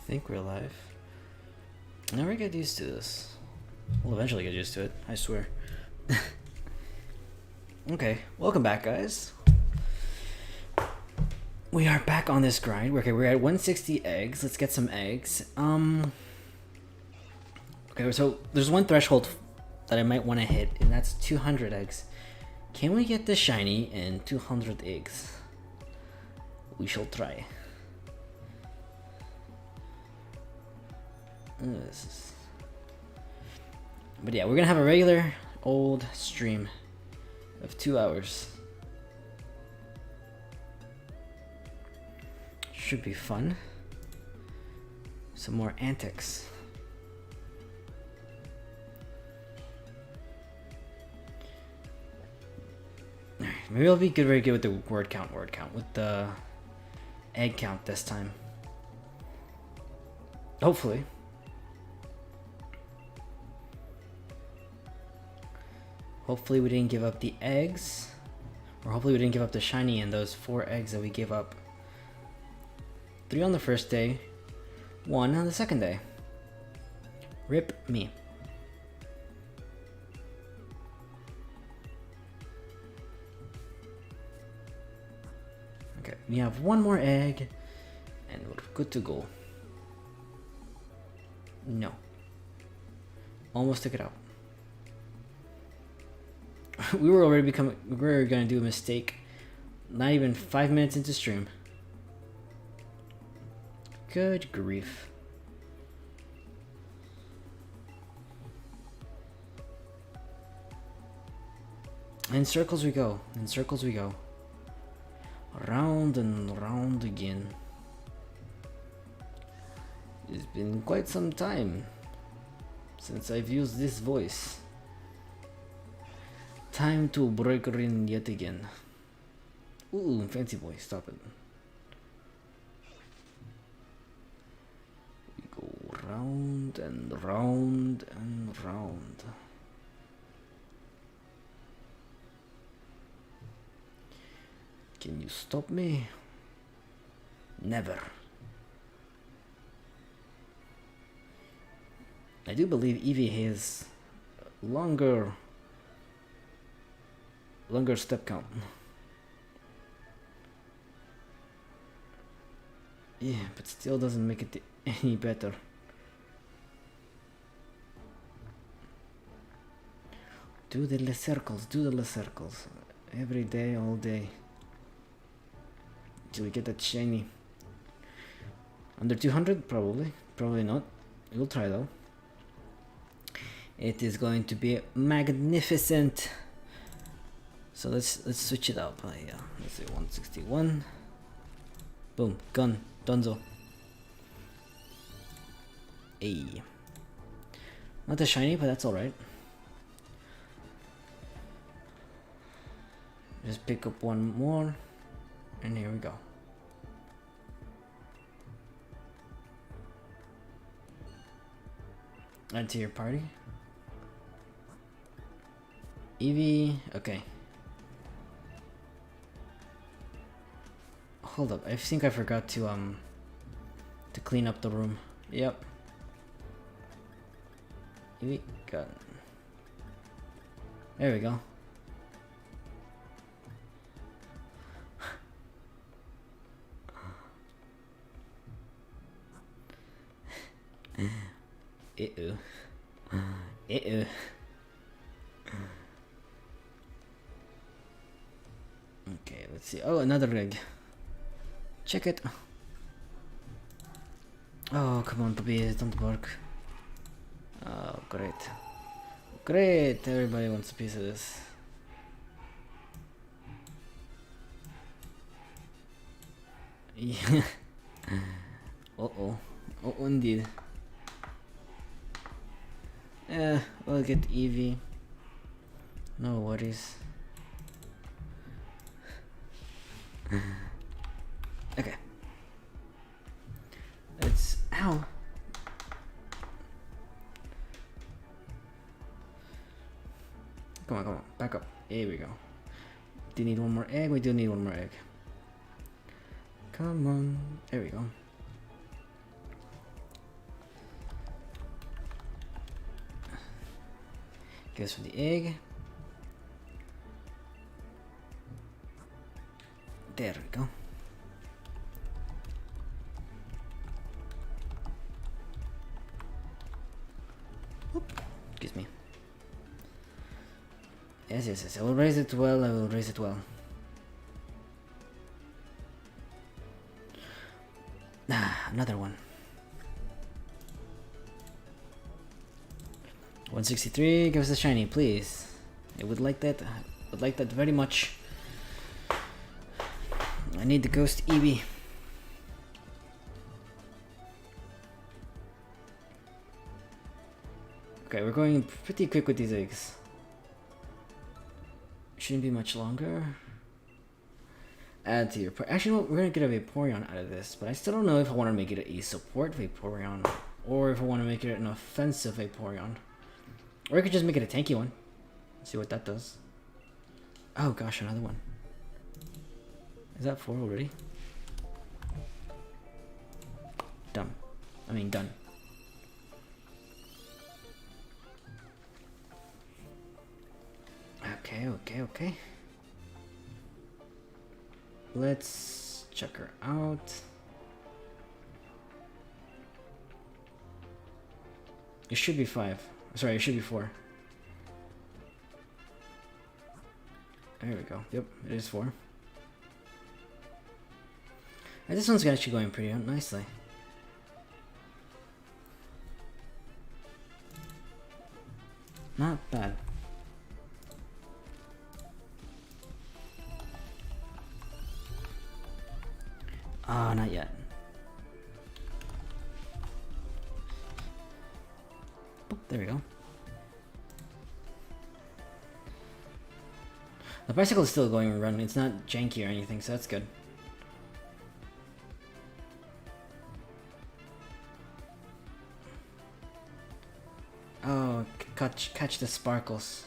think we're live. Never get used to this. We'll eventually get used to it, I swear. Okay, welcome back, guys. We are back on this grind. Okay, we're at 160 eggs. Let's get some eggs. Okay, so there's one threshold that I might want to hit, and that's 200 eggs. Can we get the shiny in 200 eggs? We shall try. But yeah, we're gonna have a regular old stream of 2 hours. Should be fun. Some more antics. Alright, maybe I'll be very good with the word count, with the egg count this time. Hopefully. Hopefully we didn't give up the eggs. Or hopefully we didn't give up the shiny and those 4 eggs that we gave up. 3 on the first day, 1 on the second day. Rip me. Okay, we have 1 more egg and we're good to go. No. Almost took it out. We were gonna do a mistake. Not even 5 minutes into stream. Good grief. In circles we go. In circles we go. Round and round again. It's been quite some time since I've used this voice. Time to break in yet again. Ooh, fancy boy, stop it. We go round and round and round. Can you stop me? Never. I do believe Eevee has longer step count. Yeah, but still doesn't make it any better. Do the less circles, every day, all day, till we get that shiny. Under 200, probably not. We'll try though. It is going to be magnificent. So let's switch it up. Yeah, let's say 161. Boom, gun, Donzo. Hey, not a shiny, but that's all right. Just pick up 1 more, and here we go. Add to your party. Eevee, okay. Hold up, I think I forgot to clean up the room. Yep. Eevee, got. There we go. Uh-oh. Uh-oh. Okay, let's see. Oh, another egg. Check it. Oh, come on, puppies, don't bark. Oh, great. Great, everybody wants a piece of this. Yeah. Uh-oh. Uh-oh, indeed. We'll get Eevee. No worries. Okay. Let's. Ow! Come on, back up. Here we go. Do you need 1 more egg? We do need 1 more egg. Come on. There we go. Goes for the egg. There we go. Oop. Excuse me. Yes. I will raise it well. I will raise it well. Ah, another one. 163. Give us a shiny, please. I would like that. I would like that very much. I need the ghost Eevee. Okay, we're going pretty quick with these eggs. Shouldn't be much longer. Add to your... Actually, no, we're gonna get a Vaporeon out of this, but I still don't know if I want to make it a support Vaporeon, or if I want to make it an offensive Vaporeon. Or I could just make it a tanky one. See what that does. Oh gosh, another one. Is that 4 already? Done. I mean, done. Okay. Let's check her out. It should be 5. Sorry, it should be 4. There we go. Yep, it is 4. And this one's actually going pretty nicely. Not bad. Ah, not yet. Boop, there we go. The bicycle is still going and running. It's not janky or anything, so that's good. Oh, catch the sparkles.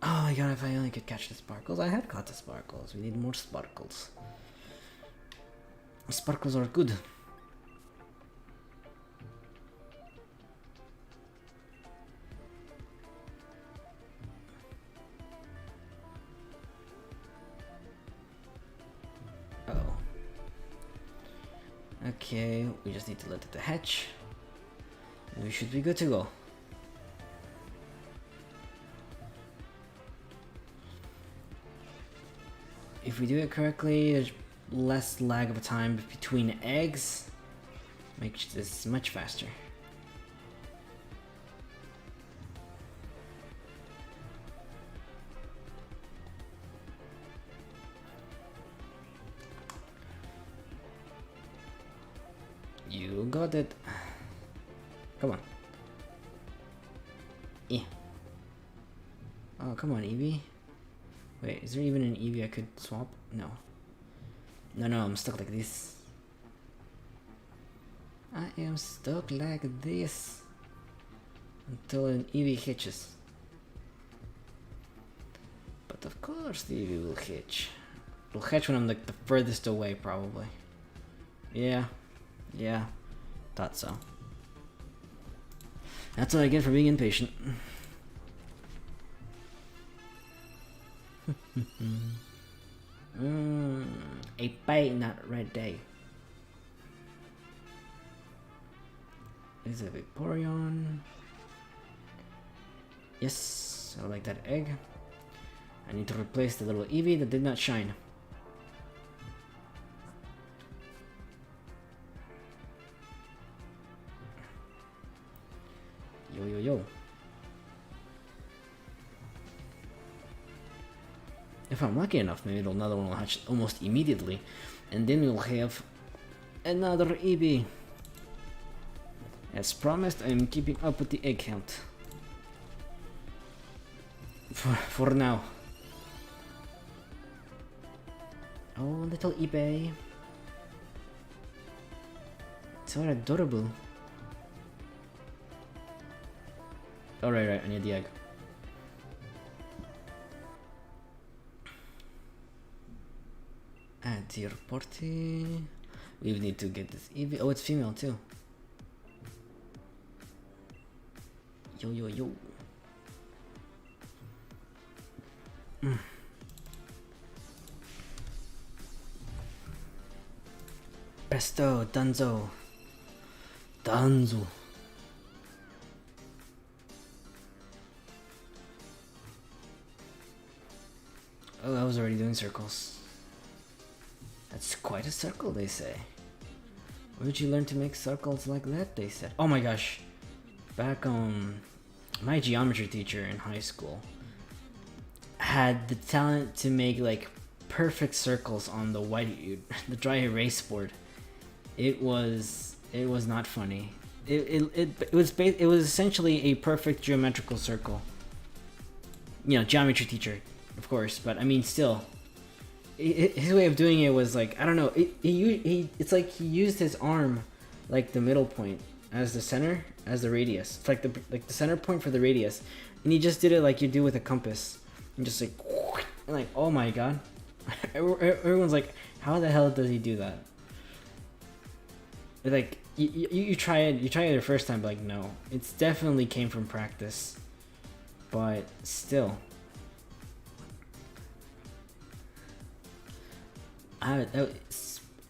Oh my god, if I only could catch the sparkles. I had caught the sparkles. We need more sparkles. Sparkles are good. Uh-oh. Okay, we just need to let it hatch. And we should be good to go. If we do it correctly, there's less lag of a time between eggs. Makes this much faster. You got it. Come on. Yeah. Oh, come on, Eevee. Wait, is there even an Eevee I could swap? No. No, I'm stuck like this. I am stuck like this. Until an Eevee hitches. But of course the Eevee will hitch. It'll hitch when I'm like the furthest away, probably. Yeah. Thought so. That's what I get for being impatient. A bite not ready. Is it Vaporeon? Yes, I like that egg. I need to replace the little Eevee that did not shine. Yo. If I'm lucky enough, maybe another one will hatch almost immediately, and then we'll have another Eevee. As promised, I'm keeping up with the egg count. For now. Oh, little Eevee. So adorable. Oh, right, I need the egg. Add to your party. We need to get this Eevee. Oh, it's female too. Yo, yo, yo. Presto, Dunzo. Dunzo. Oh, I was already doing circles. That's quite a circle, they say. Where did you learn to make circles like that, they said. Oh my gosh. Back my geometry teacher in high school had the talent to make like perfect circles on the the dry erase board. It was not funny. It was essentially a perfect geometrical circle. You know, geometry teacher, of course, but I mean still. His way of doing it was like, I don't know, it's like he used his arm like the middle point as the center, as the radius. It's like the center point for the radius, and he just did it like you do with a compass, and just like oh my god. Everyone's like, how the hell does he do that? Like you try it the first time, but like no, it's definitely came from practice, but still.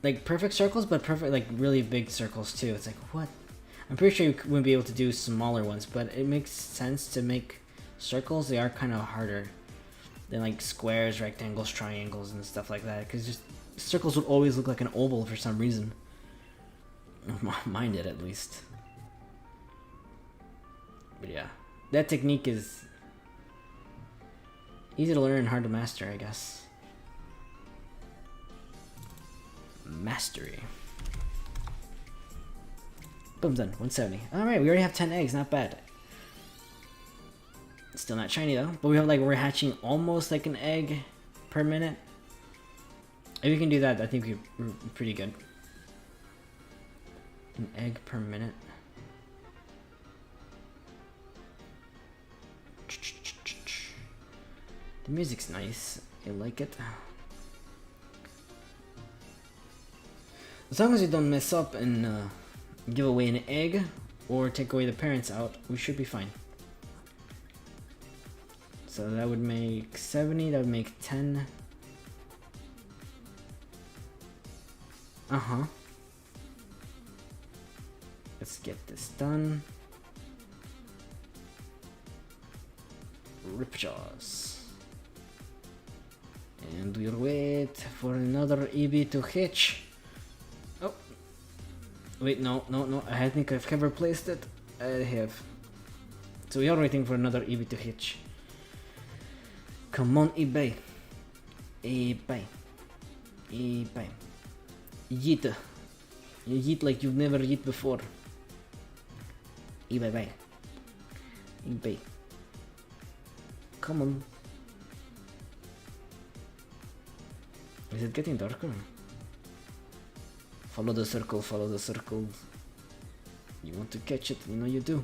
Like perfect circles, but perfect like really big circles too. It's like what? I'm pretty sure you wouldn't be able to do smaller ones, but it makes sense to make circles. They are kind of harder than like squares, rectangles, triangles, and stuff like that. Because just circles would always look like an oval for some reason. Mine did at least. But yeah, that technique is easy to learn and hard to master, I guess. Mastery. Boom, done. 170. Alright, we already have 10 eggs, not bad. Still not shiny though, but we have like, we're hatching almost like an egg per minute. If we can do that, I think we're pretty good. An egg per minute. The music's nice. I like it. As long as we don't mess up and give away an egg or take away the parents out, we should be fine. So that would make 70, that would make 10. Uh-huh. Let's get this done. Ripjaws. And we'll wait for another Eevee to hitch. Oh. Wait, no. I think I've ever placed it. I have. So we are waiting for another Eevee to hitch. Come on, Eevee. Eevee. Yeet. You yeet like you've never yeet before. Eevee. Come on. Is it getting darker? Follow the circle, follow the circle. You want to catch it, you know you do.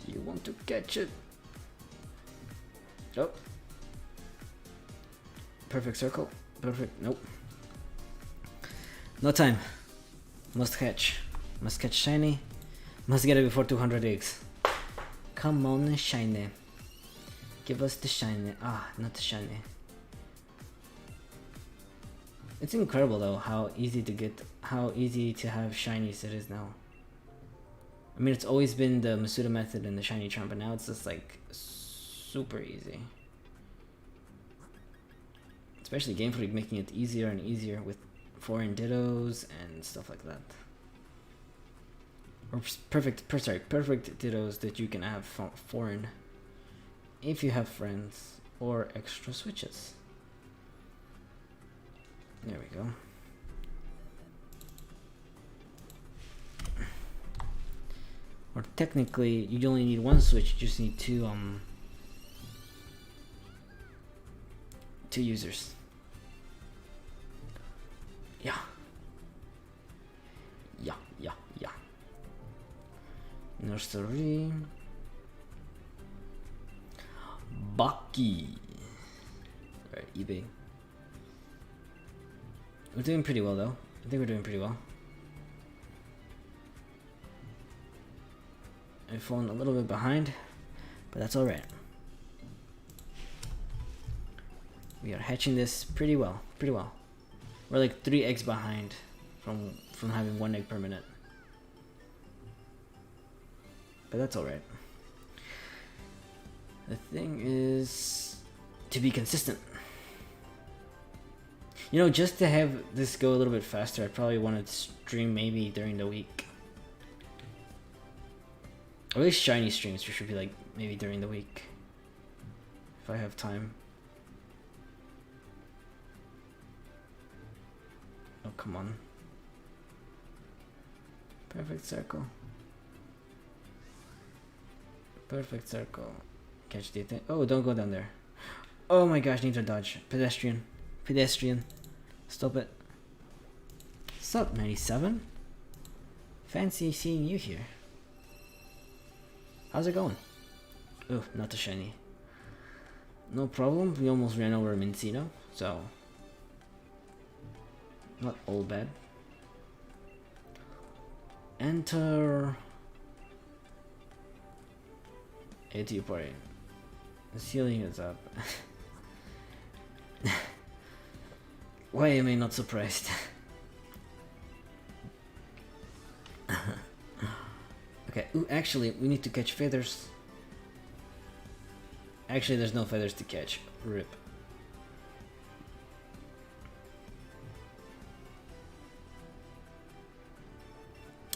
You want to catch it. Oh. Perfect circle. Perfect. Nope. No time. Must catch. Must catch shiny. Must get it before 200 eggs. Come on, shiny. Give us the shiny. Ah, not the shiny. It's incredible though how easy to have shinies it is now. I mean, it's always been the Masuda method and the shiny charm, but now it's just like super easy. Especially Game Freak making it easier and easier with foreign dittos and stuff like that. Or perfect dittos that you can have foreign if you have friends or extra switches. There we go. Or technically, you only need one switch. You just need two users. Yeah. Nursery. Bucky. Alright, Eevee. We're doing pretty well though. I think we're doing pretty well. I've fallen a little bit behind, but that's alright. We are hatching this pretty well, We're like 3 eggs behind from having 1 egg per minute. But that's alright. The thing is to be consistent. You know, just to have this go a little bit faster, I probably want to stream maybe during the week. Or at least shiny streams should be like maybe during the week. If I have time. Oh, come on. Perfect circle. Perfect circle. Catch the thing. Oh, don't go down there. Oh my gosh, need to dodge. Pedestrian. Pedestrian. Stop it. Sup, 97? Fancy seeing you here. How's it going? Oh, not the shiny. No problem. We almost ran over Mincino, so not all bad. Enter AT party. The ceiling is up. Why am I not surprised? Okay, ooh, actually, we need to catch feathers. Actually, there's no feathers to catch. RIP.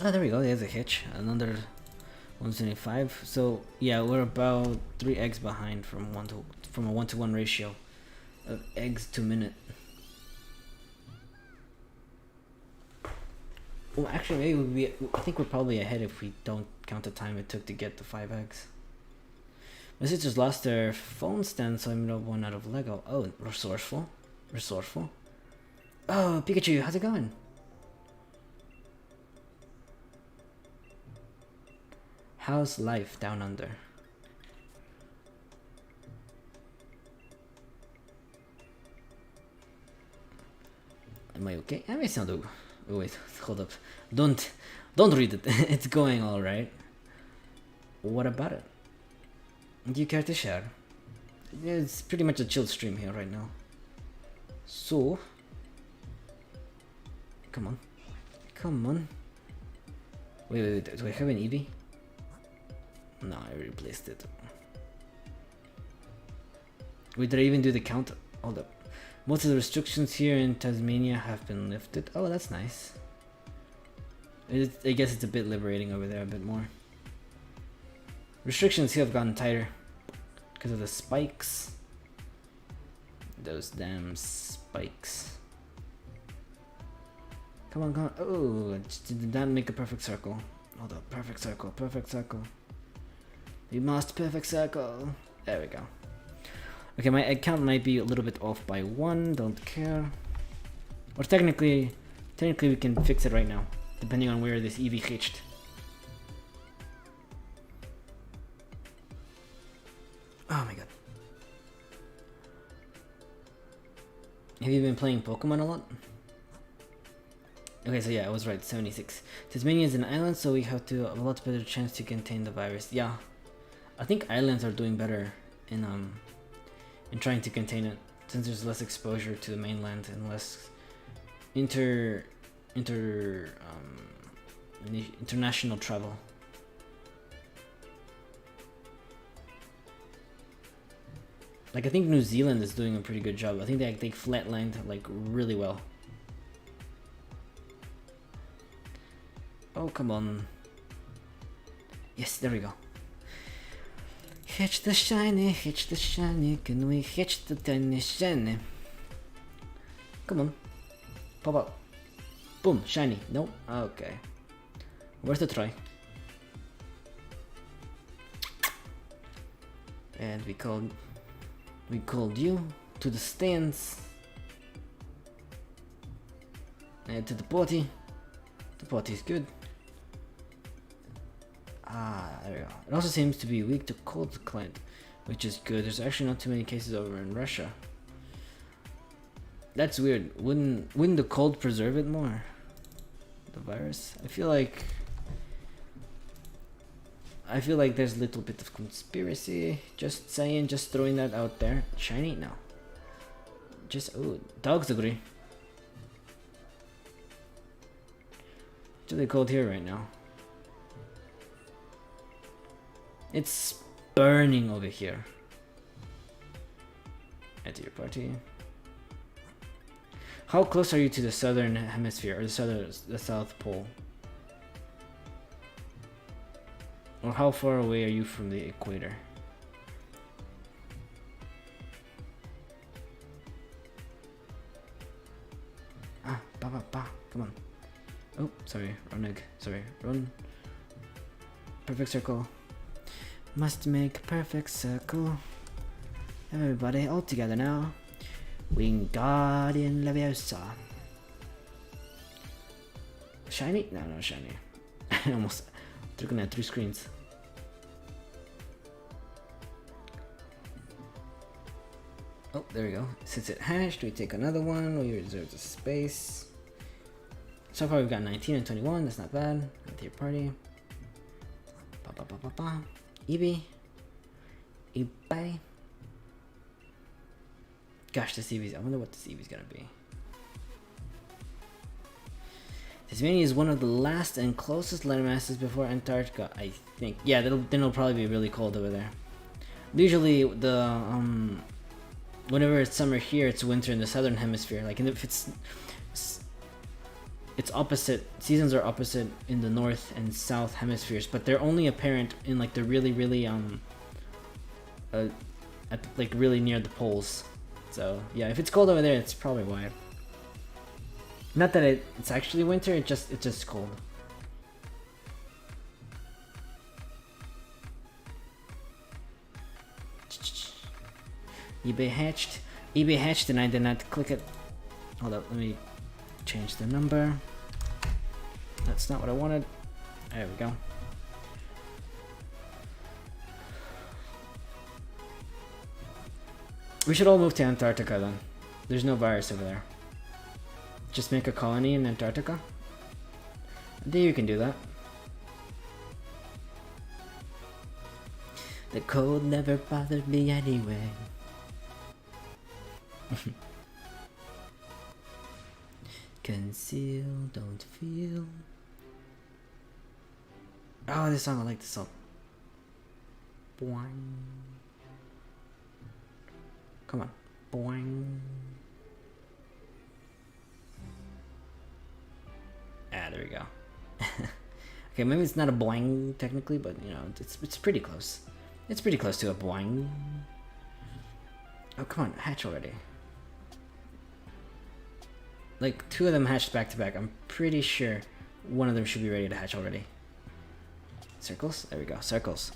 Oh, there we go. There's a hitch. Another 175. So yeah, we're about 3 eggs behind from a 1-to-1 ratio of eggs to minute. Well, actually, maybe I think we're probably ahead if we don't count the time it took to get the 5 eggs. My sisters lost their phone stand, so I made up one out of Lego. Oh, resourceful. Resourceful. Oh, Pikachu, how's it going? How's life down under? Am I okay? I may sound okay. Oh wait, hold up. Don't read it. It's going all right. What about it? Do you care to share? Yeah, it's pretty much a chill stream here right now. So, come on, come on. Wait. Do I have an Eevee? No, I replaced it. Wait, did I even do the count? Hold up. Most of the restrictions here in Tasmania have been lifted. Oh, that's nice. I guess it's a bit liberating over there, a bit more. Restrictions here have gotten tighter because of the spikes. Those damn spikes. Come on, come on. Oh, did not make a perfect circle. Hold up, perfect circle, perfect circle. We must perfect circle. There we go. Okay, my egg count might be a little bit off by 1, don't care. Or technically we can fix it right now, depending on where this Eevee hitched. Oh my god. Have you been playing Pokemon a lot? Okay, so yeah, I was right, 76. Tasmania is an island, so we have a lot better chance to contain the virus. Yeah, I think islands are doing better in trying to contain it, since there's less exposure to the mainland and less international travel. Like, I think New Zealand is doing a pretty good job. I think they flatlined like really well. Oh, come on. Yes, there we go. Hitch the shiny, can we hitch the tiny shiny? Come on. Pop up. Boom, shiny. Nope. Okay. Worth a try. And we called you to the stands. And to the party. The party is good. There we go. It also seems to be weak to cold climate, which is good. There's actually not too many cases over in Russia. That's weird. Wouldn't the cold preserve it more? The virus? I feel like I feel like there's a little bit of conspiracy. Just saying, just throwing that out there. Shiny? No. Just, oh, dogs agree. It's really cold here right now. It's burning over here. Add to your party. How close are you to the southern hemisphere, or the South Pole? Or how far away are you from the equator? Ah, come on. Oh, sorry, wrong egg. Sorry, run. Perfect circle. Must make perfect circle. Everybody all together now. Wingardium Leviosa. Shiny? No, no shiny. I almost looking at 3 screens. Oh, there we go. Since it hashed, we take another one. We reserve the space. So far we've got 19 and 21. That's not bad. Add to your party. Eevee. Eevee. Gosh, this Eevee's. I wonder what this Eevee's gonna be. Tasmania is one of the last and closest landmasses before Antarctica, I think. Yeah, then it'll probably be really cold over there. Usually, whenever it's summer here, it's winter in the southern hemisphere. Like, if it's opposite. Seasons are opposite in the north and south hemispheres, but they're only apparent in like the really like really near the poles. So yeah, if it's cold over there, it's probably why. Not that it's actually winter, it's just cold. Eevee hatched and I did not click it. Hold up, let me change the number. That's not what I wanted. There we go. We should all move to Antarctica then. There's no virus over there. Just make a colony in Antarctica. I think you can do that. The cold never bothered me anyway. Conceal, don't feel. Oh, this song, I like this song. Boing. Come on. Boing. Ah, there we go. Okay, maybe it's not a boing technically, but you know, it's pretty close. It's pretty close to a boing. Oh, come on, hatch already. Like, 2 of them hatched back to back. I'm pretty sure one of them should be ready to hatch already. Circles? There we go. Circles.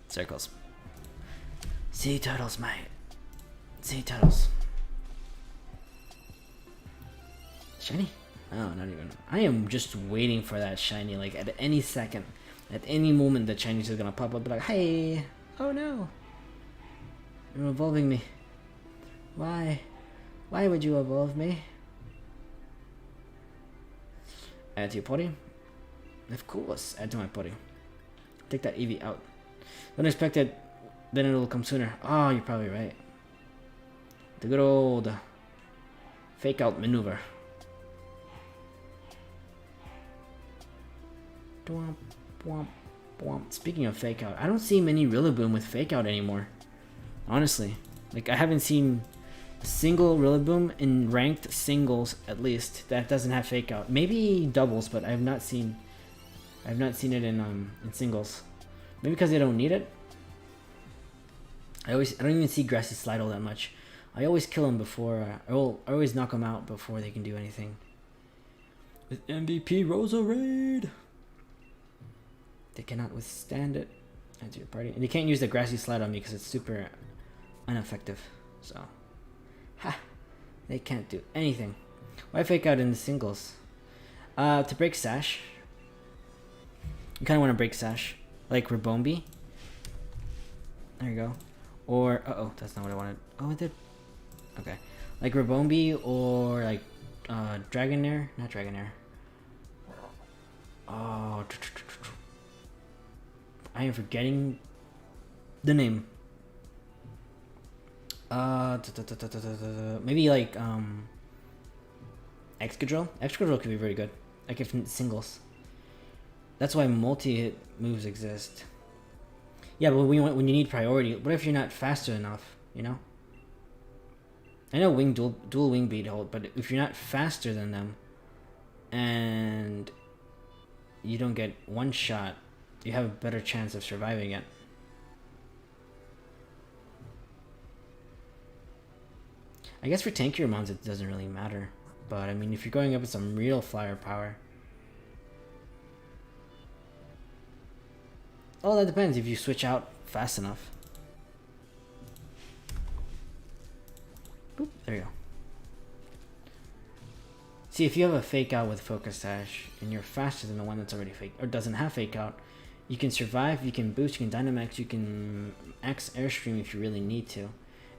Circles. Sea turtles, mate. Sea turtles. Shiny? Oh, not even. I am just waiting for that shiny, like, at any second. At any moment, the Chinese is gonna pop up, be like, hey! Oh no! You're evolving me. Why? Why would you evolve me? Add to your potty? Of course, add to my potty. Take that Eevee out. Don't expect it, then it'll come sooner. Oh, you're probably right. The good old fake out maneuver. Dwomp, dwomp, dwomp. Speaking of fake out, I don't see many Rillaboom with fake out anymore. Honestly. Like, I haven't seen a single Rillaboom in ranked singles, at least, that doesn't have fake out. Maybe doubles, but I've not seen it in singles. Maybe because they don't need it. I don't even see Grassy Slido that much. I always kill them before, I always knock them out before they can do anything. With MVP Roserade! They cannot withstand it. Enter your party. And you can't use the Grassy Slide on me because it's super ineffective. So, ha! They can't do anything. Why fake out in the singles? To break Sash. You kind of want to break Sash. Like Rabombi. There you go. Or, uh-oh, that's not what I wanted. Oh, it did. Okay. Like Rabombi or like Dragonair. Not Dragonair. Oh. I am forgetting the name. Maybe like Excadrill. Excadrill could be very good. Like if singles. That's why multi-hit moves exist. Yeah, but when you need priority, what if you're not faster enough? You know. I know dual wing beat hold, but if you're not faster than them, and you don't get one shot, you have a better chance of surviving it. I guess for tankier mons it doesn't really matter, but I mean if you're going up with some real flyer power. Oh, that depends if you switch out fast enough. Boop, there you go. See, if you have a fake out with focus sash and you're faster than the one that's already fake or doesn't have fake out, you can survive, you can boost, you can Dynamax, you can X Airstream if you really need to,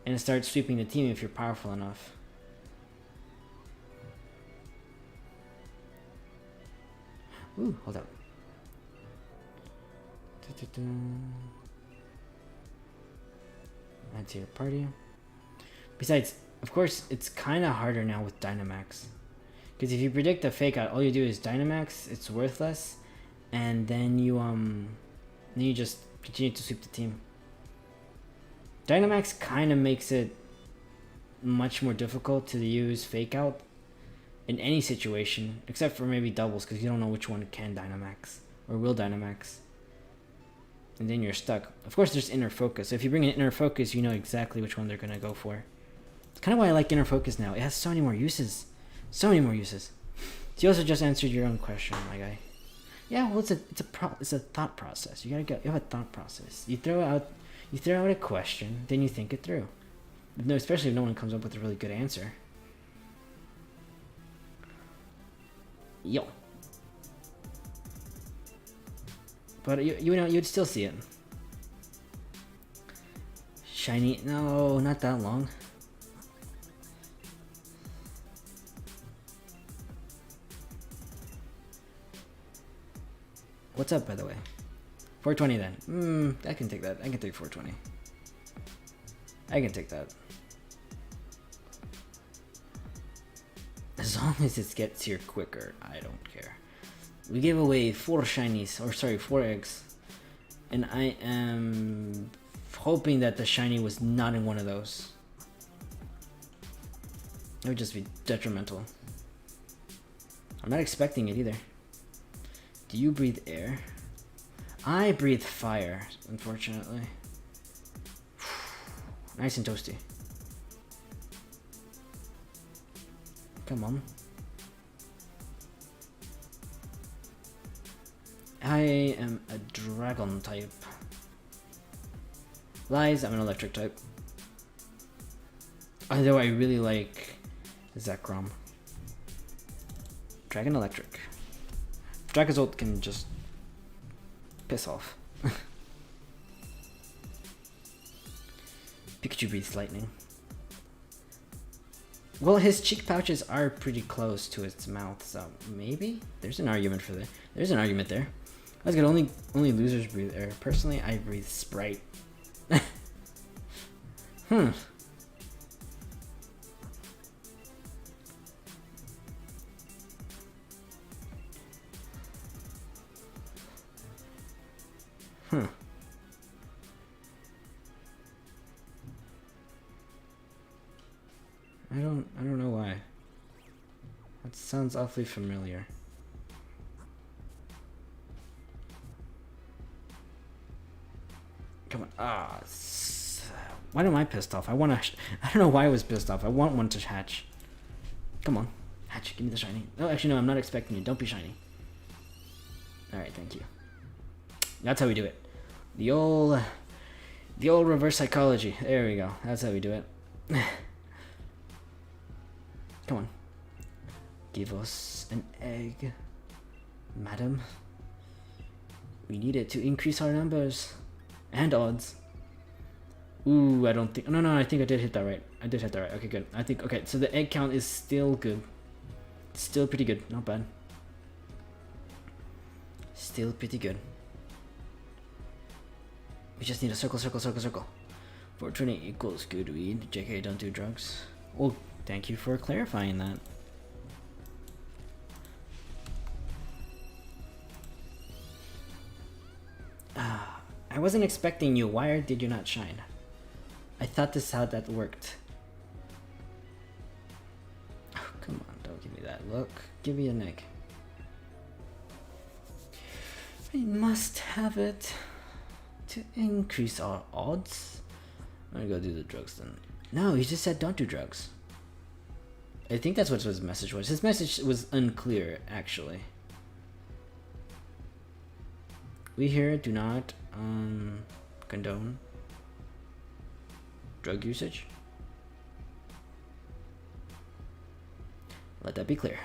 and start sweeping the team if you're powerful enough. Ooh, hold up. Add to your party. Besides, of course, it's kind of harder now with Dynamax. Because if you predict a fake out, all you do is Dynamax, it's worthless, and then you just continue to sweep the team. Dynamax kind of makes it much more difficult to use fake out in any situation, except for maybe doubles, because you don't know which one can Dynamax or will Dynamax. And then you're stuck. Of course, there's inner focus. So if you bring in inner focus, you know exactly which one they're gonna go for. It's kind of why I like inner focus now. It has so many more uses. So many more uses. So you also just answered your own question, my guy. Yeah, well, it's a thought process. You have a thought process. You throw out a question, then you think it through. No, especially if no one comes up with a really good answer. Yo. But you know, you'd still see it. Shiny, no, not that long. What's up, by the way? 420 then. I can take that. I can take 420. I can take that. As long as it gets here quicker, I don't care. We gave away 4 shinies, or sorry, 4 eggs. And I am hoping that the shiny was not in one of those. It would just be detrimental. I'm not expecting it either. Do you breathe air? I breathe fire, unfortunately. Nice and toasty. Come on. I am a dragon type. Lies, I'm an electric type. Although I really like Zekrom. Dragon electric. Dracozolt can just piss off. Pikachu breathes lightning. Well, his cheek pouches are pretty close to its mouth, so maybe there's an argument for that. There's an argument there. That's good. Only losers breathe air. Personally, I breathe Sprite. Hmm. I don't know why. That sounds awfully familiar. Come on. Why am I pissed off? I don't know why I was pissed off. I want one to hatch. Come on. Hatch, give me the shiny. No, actually no, I'm not expecting you. Don't be shiny. Alright, thank you. That's how we do it. The old reverse psychology. There we go. That's how we do it. Come on. Give us an egg, madam. We need it to increase our numbers and odds. Ooh, I don't think. No, I think I did hit that right. I did hit that right. Okay, good. I think. Okay, so the egg count is still good. Still pretty good. Not bad. Still pretty good. We just need a circle, circle, circle, circle. Fortune equals good weed. JK, don't do drugs. Well, thank you for clarifying that. I wasn't expecting you. Why did you not shine? I thought this is how that worked. Oh, come on, don't give me that look. Give me a egg. I must have it to increase our odds. I'm gonna go do the drugs then. No, he just said don't do drugs. I think that's what his message was. His message was unclear, actually. We here do not condone drug usage. Let that be clear.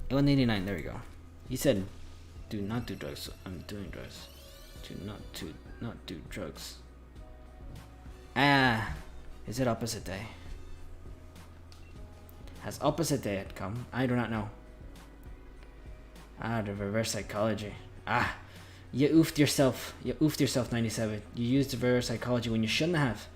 189, there we go. He said, do not do drugs, so I'm doing drugs. Do not do drugs. Ah, is it opposite day? Has opposite day had come? I do not know. Ah, the reverse psychology. Ah, you oofed yourself. You oofed yourself, 97. You used the reverse psychology when you shouldn't have.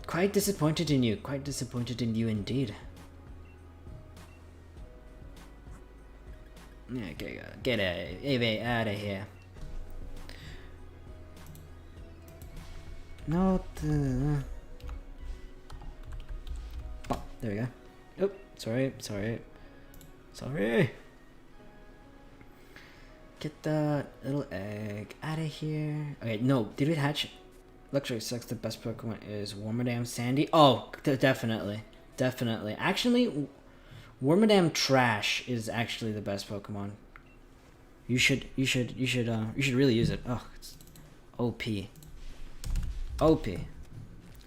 Quite disappointed in you. Quite disappointed in you indeed. Yeah, get Eevee out of here. Not. Oh, there we go. Oh, sorry. Get that little egg out of here. Okay, no, did it hatch? Luxury sucks. The best Pokemon is Wormadam Sandy. Oh, definitely. Actually, Wormadam Trash is actually the best Pokemon. You should really use it. Oh, it's OP.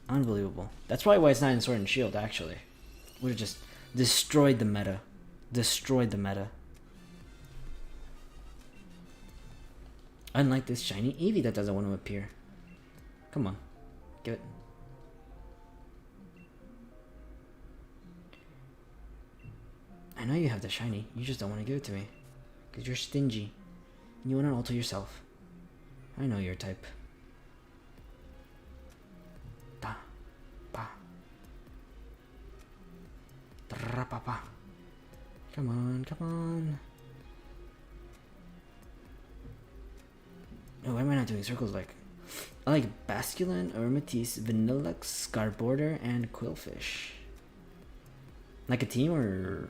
Unbelievable. That's probably why it's not in Sword and Shield, actually. Would have just destroyed the meta. Unlike this shiny Eevee that doesn't want to appear. Come on. Give it. I know you have the shiny. You just don't want to give it to me. Because you're stingy. And you want to alter yourself. I know your type. Da. Ba. Dra pa pa. Come on. Oh, why am I not doing circles like? I like Basculin, Aromatisse, Vanillux, Scarborder, and Quillfish. Like a team, or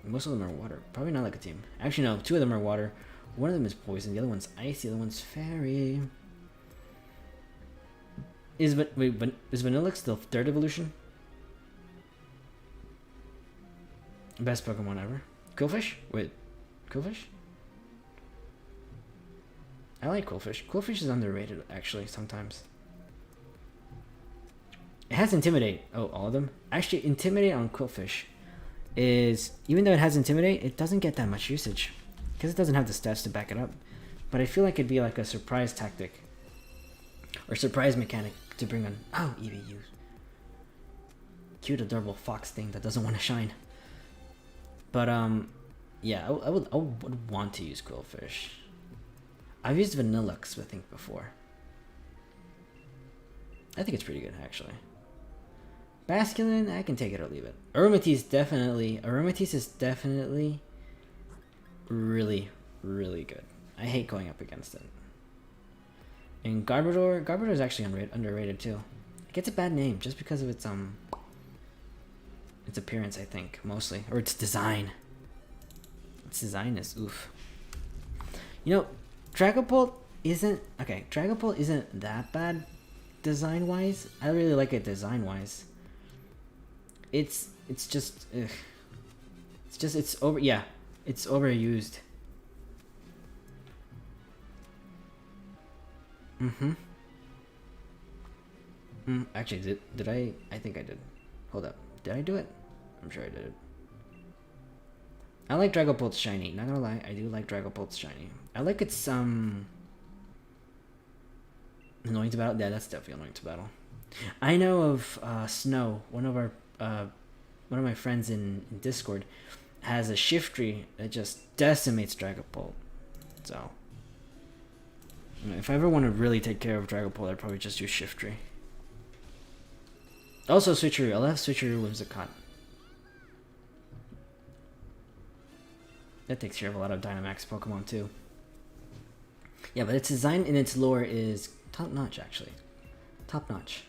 most of them are water? Probably not like a team. Actually, no. 2 of them are water. One of them is poison. The other one's ice. The other one's fairy. Is Vanillux the 3rd evolution? Best Pokemon ever. Quillfish? Wait, Quillfish? I like Quillfish. Quillfish is underrated, actually, sometimes. It has Intimidate. Oh, all of them? Actually, Intimidate on Quillfish is... Even though it has Intimidate, it doesn't get that much usage. Because it doesn't have the stats to back it up. But I feel like it'd be like a surprise tactic. Or surprise mechanic to bring on... Oh, Eevee, you... Cute, adorable fox thing that doesn't want to shine. But, yeah, I would want to use Quillfish. I've used Vanillux, I think, before. I think it's pretty good, actually. Basculin, I can take it or leave it. Aromatisse is definitely really, really good. I hate going up against it. And Garbodor is actually underrated too. It gets a bad name just because of its appearance, I think, mostly, or its design. Its design is oof. You know, Dragapult isn't that bad design-wise. I really like it design-wise. It's just ugh. It's overused. Actually, did I? I think I did. Hold up. Did I do it? I'm sure I did it. I like Dragapult's shiny. Not gonna lie, I do like Dragapult's shiny. I like its annoying to battle. Yeah, that's definitely annoying to battle. I know of Snow, one of my friends in Discord, has a Shiftry that just decimates Dragapult. So, if I ever want to really take care of Dragapult, I'd probably just use Shiftry. Also Switcheroo. I'll have Switcheroo Whimsicott. That takes care of a lot of Dynamax Pokemon too. Yeah, but its design and its lore is top notch, actually. Top notch.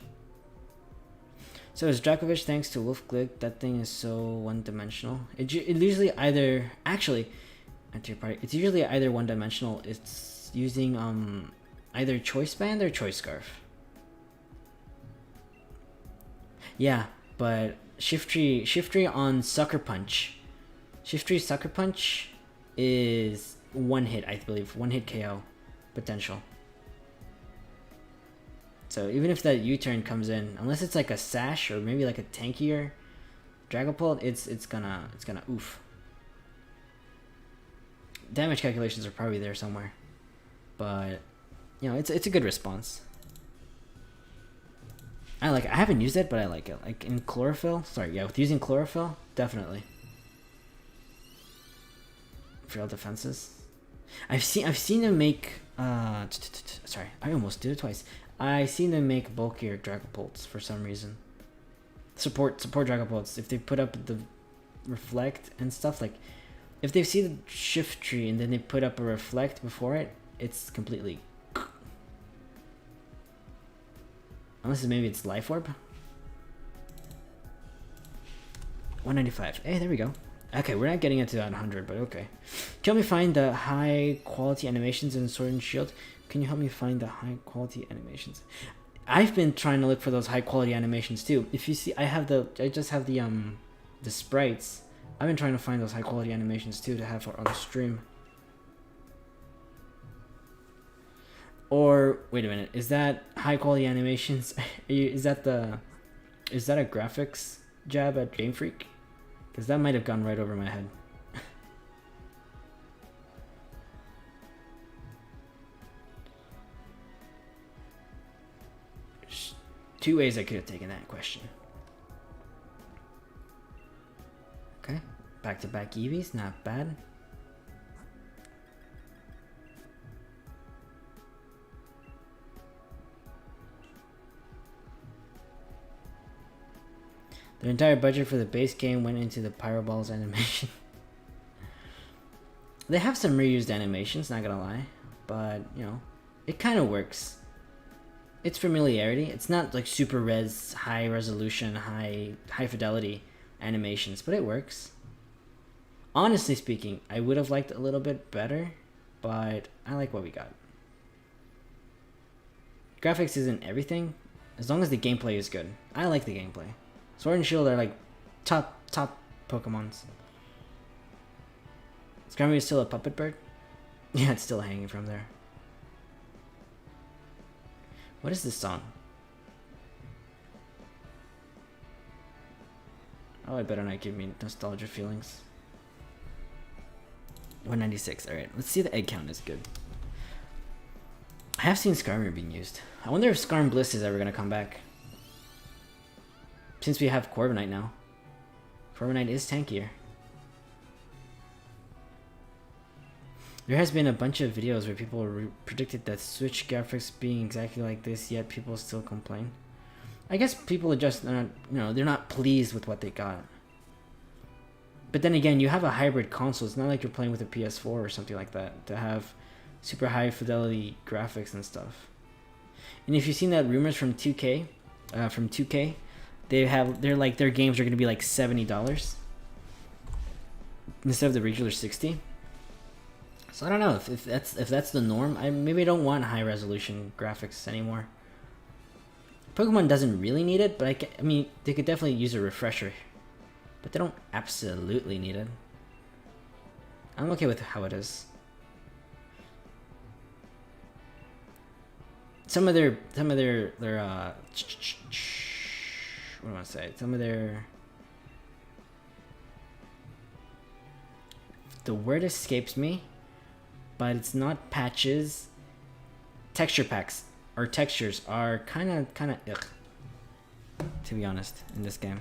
So is Dracovish thanks to Wolf Glick? That thing is so one-dimensional. It usually either... Actually, it's usually either one-dimensional. It's using either Choice Band or Choice Scarf. Yeah, but Shiftry on Sucker Punch. Shiftry Sucker Punch is one hit, I believe. One hit KO potential. So even if that U-turn comes in, unless it's like a Sash or maybe like a tankier Dragapult, it's gonna oof. Damage calculations are probably there somewhere, but you know, it's a good response. I like it. I haven't used it, but I like it. Like in Chlorophyll, with using Chlorophyll, definitely. Frail defenses. I've seen them make sorry, I almost did it twice. I seen them make bulkier Dragapults for some reason. Support Dragapults. If they put up the Reflect and stuff, like if they see the Shiftry and then they put up a Reflect before it, it's completely. Unless maybe it's Life Orb. 195. Hey, there we go. Okay, we're not getting into that 100, but okay. Can you help me find the high quality animations in Sword and Shield? Can you help me find the high quality animations? I've been trying to look for those high quality animations too. If you see, I just have the sprites. I've been trying to find those high quality animations too to have on the stream. Or wait a minute, is that high quality animations? Is that a graphics jab at Game Freak? Because that might have gone right over my head. There's two ways I could have taken that question. Okay, back-to-back Eevees, not bad. Their entire budget for the base game went into the Pyro Balls animation. They have some reused animations, not gonna lie, but you know, it kind of works. It's familiarity. It's not like super res, high resolution, high fidelity animations, but it works. Honestly speaking, I would have liked a little bit better, but I like what we got. Graphics isn't everything, as long as the gameplay is good. I like the gameplay. Sword and Shield are like top Pokemons. Is Grammy still a puppet bird? Yeah, it's still hanging from there. What is this song? Oh, it better not give me nostalgia feelings. 196. Alright, let's see if the egg count is good. I have seen Skarmory being used. I wonder if Skarm Bliss is ever going to come back. Since we have Corviknight now. Corviknight is tankier. There has been a bunch of videos where people predicted that Switch graphics being exactly like this, yet people still complain. I guess people are just not, they're not pleased with what they got. But then again, you have a hybrid console. It's not like you're playing with a PS4 or something like that to have super high fidelity graphics and stuff. And if you've seen that rumors from 2K, they're like their games are going to be like $70 instead of the regular 60. So I don't know if that's the norm. I maybe don't want high resolution graphics anymore. Pokemon doesn't really need it, but I mean they could definitely use a refresher, but they don't absolutely need it. I'm okay with how it is. Some of their what do I want to say? The word escapes me, but it's not patches. Texture packs or textures are kind of ugh. to be honest, in this game.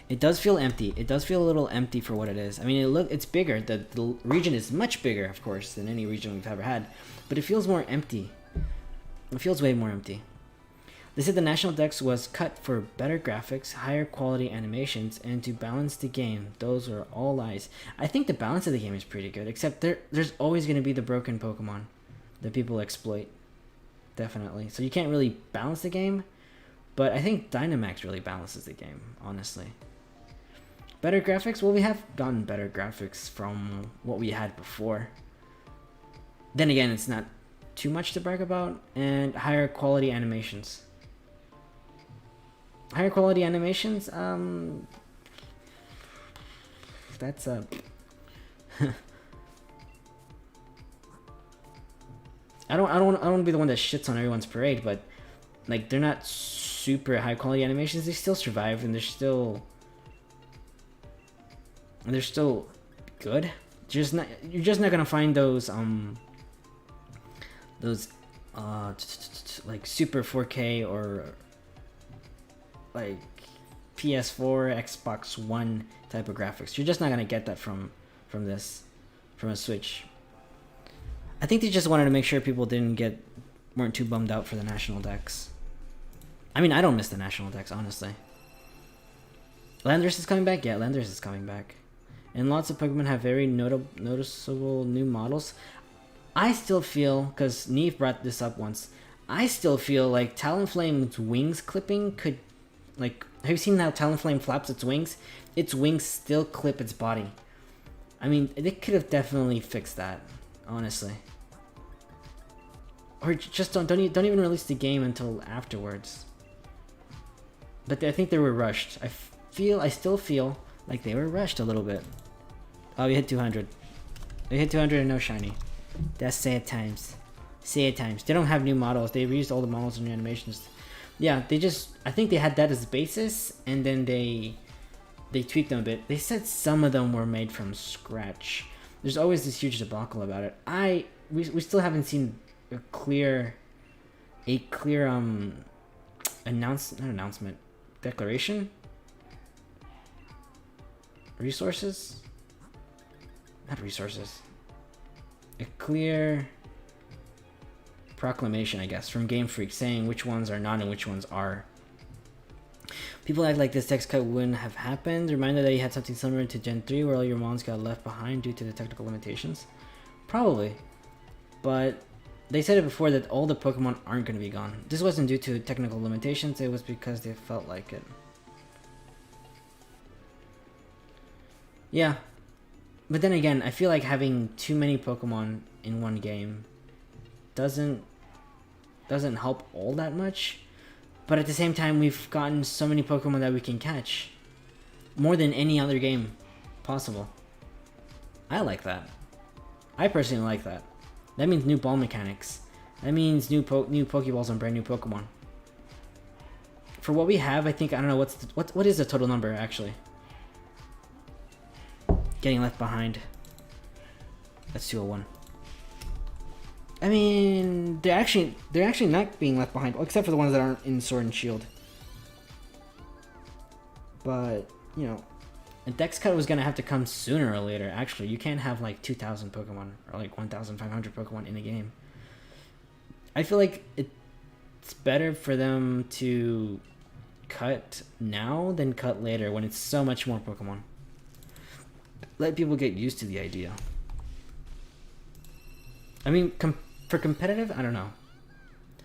It does feel empty. It does feel a little empty for what it is. I mean, it's bigger. The region is much bigger, of course, than any region we've ever had. But it feels more empty. It feels way more empty. They said the national dex was cut for better graphics, higher quality animations, and to balance the game. Those are all lies. I think the balance of the game is pretty good, except there's always going to be the broken Pokemon that people exploit. Definitely. So you can't really balance the game, but I think Dynamax really balances the game, honestly. Better graphics? Well, we have gotten better graphics from what we had before. Then again, it's not too much to brag about. And higher quality animations. Higher quality animations? That's a... I don't want to be the one that shits on everyone's parade, but like they're not super high quality animations. They still survive, and they're still good. You're just not gonna find those like super 4K or like PS4, Xbox One type of graphics. You're just not gonna get that from a Switch. I think they just wanted to make sure people weren't too bummed out for the national dex. I mean, I don't miss the national dex, honestly. Landorus is coming back? Yeah, Landorus is coming back. And lots of Pokemon have very noticeable new models. I still feel, because Neve brought this up once, I still feel like Talonflame's wings clipping could, like, have you seen how Talonflame flaps its wings? Its wings still clip its body. I mean, they could have definitely fixed that, honestly. Or just don't even release the game until afterwards. But I think they were rushed. I still feel like they were rushed a little bit. Oh, we hit 200. We hit 200 and no shiny. That's sad times. Sad times. They don't have new models. They reused all the models and animations. Yeah, I think they had that as basis, and then they tweaked them a bit. They said some of them were made from scratch. There's always this huge debacle about it. We still haven't seen a clear declaration? Resources? Not resources. A clear proclamation, I guess, from Game Freak saying which ones are not and which ones are. People act like this text cut wouldn't have happened. Reminder that you had something similar to Gen 3 where all your mons got left behind due to the technical limitations. Probably. But they said it before that all the Pokemon aren't going to be gone. This wasn't due to technical limitations, it was because they felt like it. Yeah. But then again, I feel like having too many Pokemon in one game doesn't help all that much. But at the same time, we've gotten so many Pokemon that we can catch. More than any other game possible. I like that. I personally like that. That means new ball mechanics. That means new Pokeballs and brand new Pokemon. For what we have, I think, I don't know, what is the total number, actually? Getting left behind. That's 201. I mean, they're actually not being left behind, except for the ones that aren't in Sword and Shield. But, you know, a dex cut was gonna have to come sooner or later. Actually, you can't have like 2,000 Pokemon or like 1,500 Pokemon in a game. I feel like it's better for them to cut now than cut later when it's so much more Pokemon. Let people get used to the idea. I mean, for competitive, I don't know.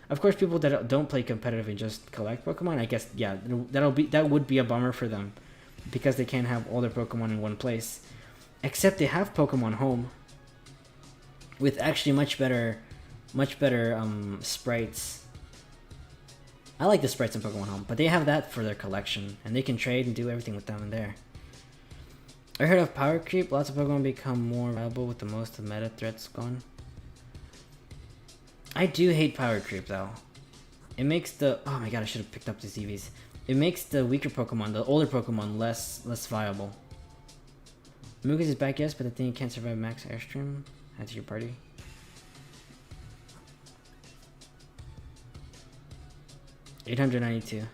Of course, people that don't play competitive and just collect Pokemon, I guess, yeah, that would be a bummer for them because they can't have all their Pokemon in one place. Except they have Pokemon Home with actually much better sprites. I like the sprites in Pokemon Home, but they have that for their collection, and they can trade and do everything with them in there. I heard of power creep. Lots of Pokemon become more viable with the most of meta threats gone. I do hate power creep though. It makes the... Oh my god, I should have picked up these Eevees. It makes the weaker Pokemon, the older Pokemon, less viable. Mugus is back, yes, but I think you can't survive max airstream. Add to your party. $892.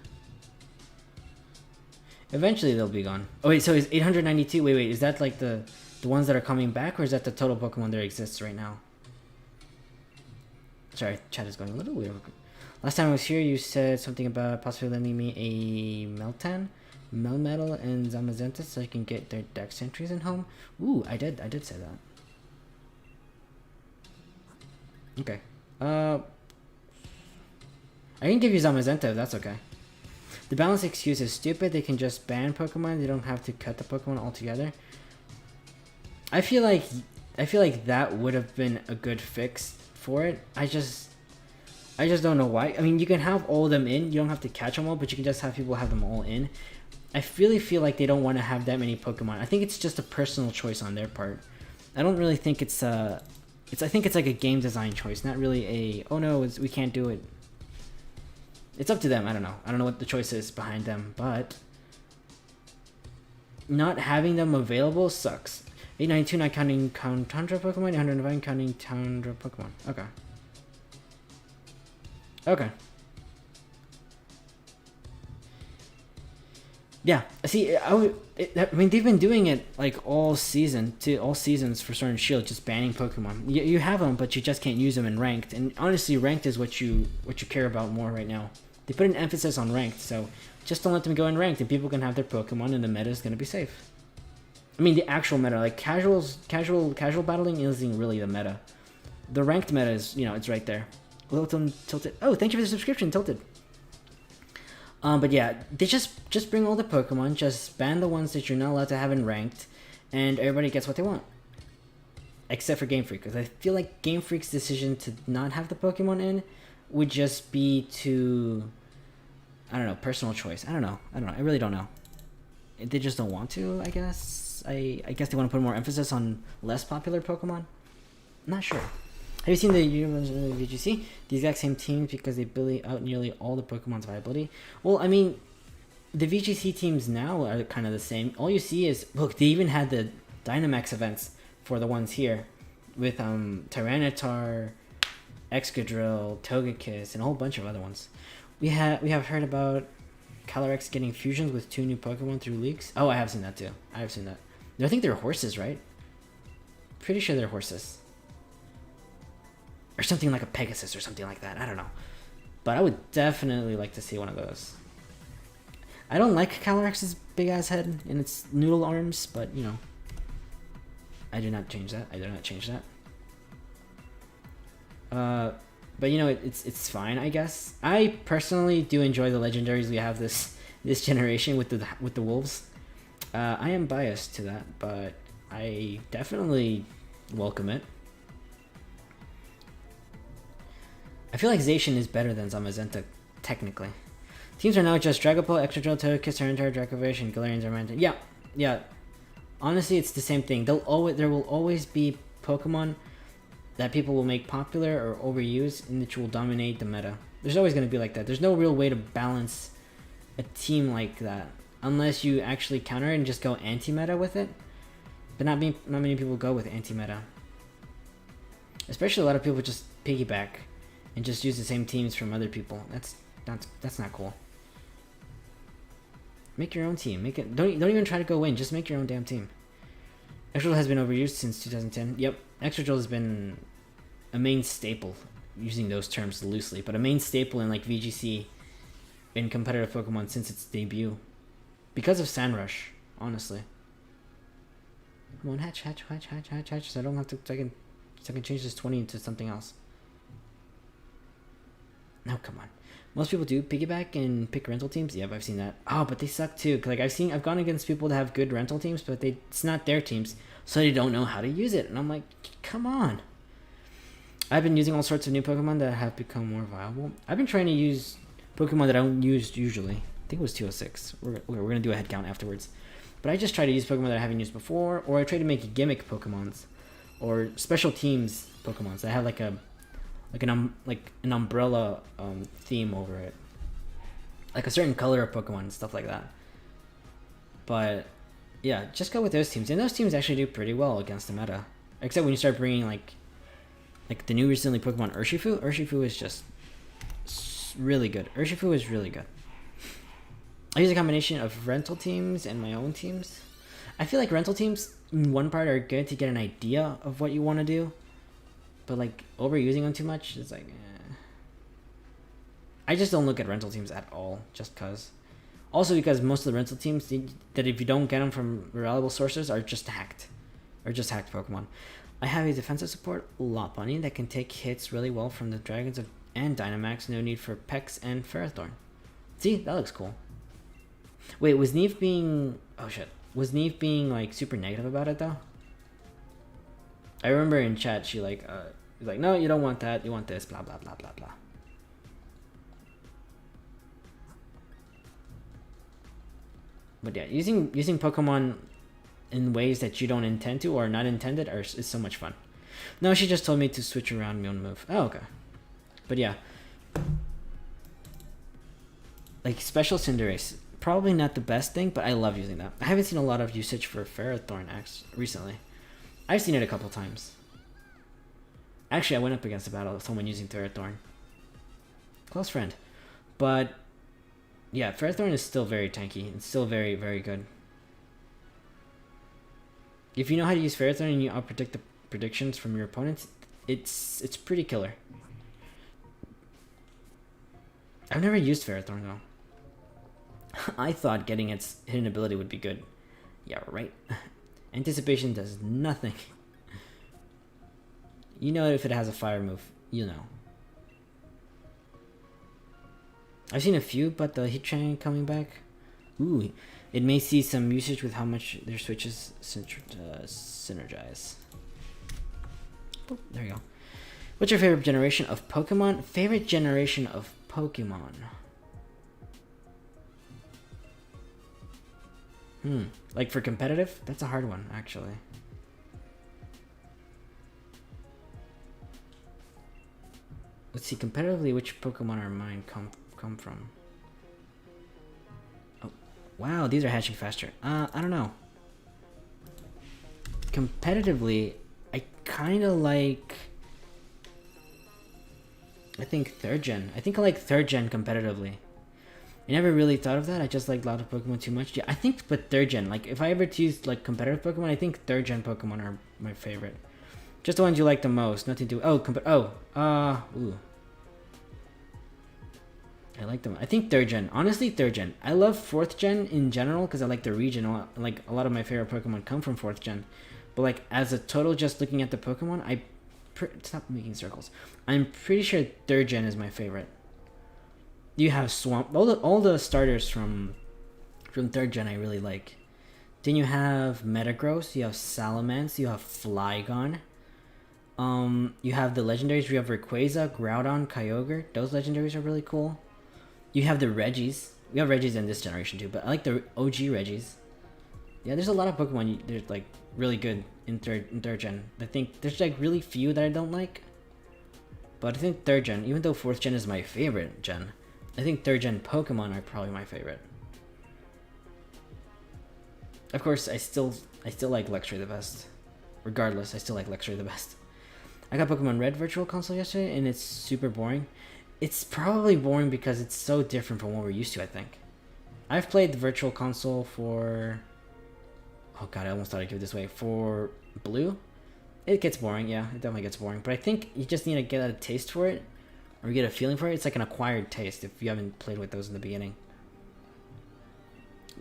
Eventually they'll be gone. Oh wait, so is 892? Wait, is that like the ones that are coming back, or is that the total Pokemon that exists right now? Sorry, chat is going a little weird. Last time I was here, you said something about possibly lending me a Meltan, Melmetal, and Zamazenta so I can get their dex entries in home. Ooh, I did say that. Okay. I can give you Zamazenta if that's okay. The balance excuse is stupid. They can just ban Pokemon. They don't have to cut the Pokemon altogether. I feel like that would have been a good fix for it. I just don't know why. I mean, you can have all of them in. You don't have to catch them all, but you can just have people have them all in. I really feel like they don't want to have that many Pokemon. I think it's just a personal choice on their part. I don't really think it's I think it's like a game design choice, not really a, oh no, we can't do it. It's up to them. I don't know. I don't know what the choice is behind them, but not having them available sucks. 892 not counting Tundra Pokemon, 809 counting Tundra Pokemon. Okay. Okay. Yeah. See, I mean, they've been doing it like all seasons for Sword and Shield, just banning Pokemon. You have them, but you just can't use them in ranked. And honestly, ranked is what you care about more right now. They put an emphasis on ranked, so just don't let them go in ranked, and people can have their Pokemon, and the meta is gonna be safe. I mean, the actual meta, like casual battling isn't really the meta. The ranked meta is, it's right there. Wilton Tilted. Oh, thank you for the subscription, Tilted. But yeah, they just bring all the Pokemon, just ban the ones that you're not allowed to have in ranked, and everybody gets what they want. Except for Game Freak, because I feel like Game Freak's decision to not have the Pokemon in would just be to, I don't know, personal choice. I don't know. I really don't know. They just don't want to, I guess. I guess they want to put more emphasis on less popular Pokemon. I'm not sure. Have you seen the VGC? The exact same teams because they bully out nearly all the Pokemon's viability. Well, I mean, the VGC teams now are kind of the same. All you see is, look, they even had the Dynamax events for the ones here with Tyranitar, Excadrill, Togekiss, and a whole bunch of other ones. We have heard about Calyrex getting fusions with 2 new Pokemon through leaks. Oh, I have seen that too. I have seen that. I think they're horses, right? Pretty sure they're horses. Or something like a Pegasus or something like that. I don't know. But I would definitely like to see one of those. I don't like Calyrex's big ass head and its noodle arms, but I do not change that. But it's fine, I guess. I personally do enjoy the legendaries we have this generation with the wolves. I am biased to that, but I definitely welcome it. I feel like Zacian is better than Zamazenta, technically. Teams are now just Dragapult, Excadrill, Togekiss, Tyranitar, Dracovish, and Galarian Zamazenta. Yeah. Honestly, it's the there will always be Pokemon that people will make popular or overuse and which will dominate the meta. There's always going to be like that. There's no real way to balance a team like that unless you actually counter it and just go anti-meta with it. But not many people go with anti-meta. Especially a lot of people just piggyback and just use the same teams from other people. That's not cool. Make your own team. Don't even try to go win. Just make your own damn team. Excadrill has been overused since 2010. Yep, Excadrill has been a main staple, using those terms loosely, but a main staple in like VGC in competitive Pokemon since its debut. Because of Sandrush, honestly. Come on, hatch, so I don't have to, so I can change this 20 into something else. No, come on. Most people do piggyback and pick rental teams. Yep, I've seen that. Oh, but they suck too. Like I've gone against people that have good rental teams, but it's not their teams, so they don't know how to use it. And I'm like, come on. I've been using all sorts of new Pokemon that have become more viable. I've been trying to use Pokemon that I don't use usually. I think it was 206. We're gonna do a head count afterwards. But I just try to use Pokemon that I haven't used before, or I try to make gimmick Pokemons, or special teams Pokemons that have like an umbrella theme over it, like a certain color of Pokemon and stuff like that. But yeah, just go with those teams, and those teams actually do pretty well against the meta. Except when you start bringing like the new recently Pokemon Urshifu. Urshifu is just really good. Urshifu is really good. I use a combination of rental teams and my own teams. I feel like rental teams, in one part, are good to get an idea of what you want to do. But like, overusing them too much is like... I just don't look at rental teams at all, just cause. Also because most of the rental teams, that if you don't get them from reliable sources, are just hacked. Or just hacked Pokemon. I have a defensive support, Lopunny, that can take hits really well from the Dragons and Dynamax. No need for Pex and Ferrothorn. See, that looks cool. Wait, was Neve being... Oh shit. Was Neve being like super negative about it though? I remember in chat she was like, no, you don't want that, you want this, blah blah blah blah blah. But yeah, using Pokemon in ways that you don't intend to or not intended is so much fun. No, she just told me to switch around my own move. Oh, okay. But yeah. Like, Special Cinderace. Probably not the best thing, but I love using that. I haven't seen a lot of usage for Ferrothorn recently. I've seen it a couple times. Actually, I went up against a battle with someone using Ferrothorn. Close friend. But, yeah, Ferrothorn is still very tanky. It's still very, very good. If you know how to use Ferrothorn and you out-predict the predictions from your opponents, it's pretty killer. I've never used Ferrothorn though. I thought getting its hidden ability would be good. Yeah, right. Anticipation does nothing. You know if it has a fire move. You know. I've seen a few, but the Hitran coming back. Ooh, it may see some usage with how much their switches synergize. Oh, there you go. What's your favorite generation of Pokemon? Favorite generation of Pokemon? Like for competitive? That's a hard one, actually. Let's see, competitively, which Pokemon are mine come from? Oh, wow, these are hatching faster. I don't know. Competitively, I kind of like... I think 3rd gen. I think I like 3rd gen competitively. I never really thought of that. I just like a lot of Pokemon too much. Yeah, I think, but 3rd gen. Like, if I ever choose like competitive Pokemon, I think 3rd gen Pokemon are my favorite. Just the ones you like the most. Nothing to... Oh, ooh. I like them. I think 3rd gen. Honestly, 3rd gen. I love 4th gen in general because I like the region. Like, a lot of my favorite Pokemon come from 4th gen. But like, as a total, just looking at the Pokemon, stop making circles. I'm pretty sure 3rd gen is my favorite. You have Swamp. All the starters from 3rd gen I really like. Then you have Metagross, you have Salamence, you have Flygon. You have the legendaries. You have Rayquaza, Groudon, Kyogre. Those legendaries are really cool. You have the Regis. We have Regis in this generation too, but I like the OG Regis. Yeah, there's a lot of Pokemon they're like really good in third gen. I think there's like really few that I don't like. But I think 3rd gen, even though 4th gen is my favorite gen, I think 3rd gen Pokemon are probably my favorite. Of course, I still like Luxray the best. Regardless, I still like Luxray the best. I got Pokemon Red Virtual Console yesterday, and it's super boring. It's probably boring because it's so different from what we're used to, I think. I've played the Virtual Console for... Oh god, I almost thought I'd give it this way. For Blue? It gets boring, yeah. It definitely gets boring. But I think you just need to get a taste for it. Or get a feeling for it. It's like an acquired taste if you haven't played with those in the beginning.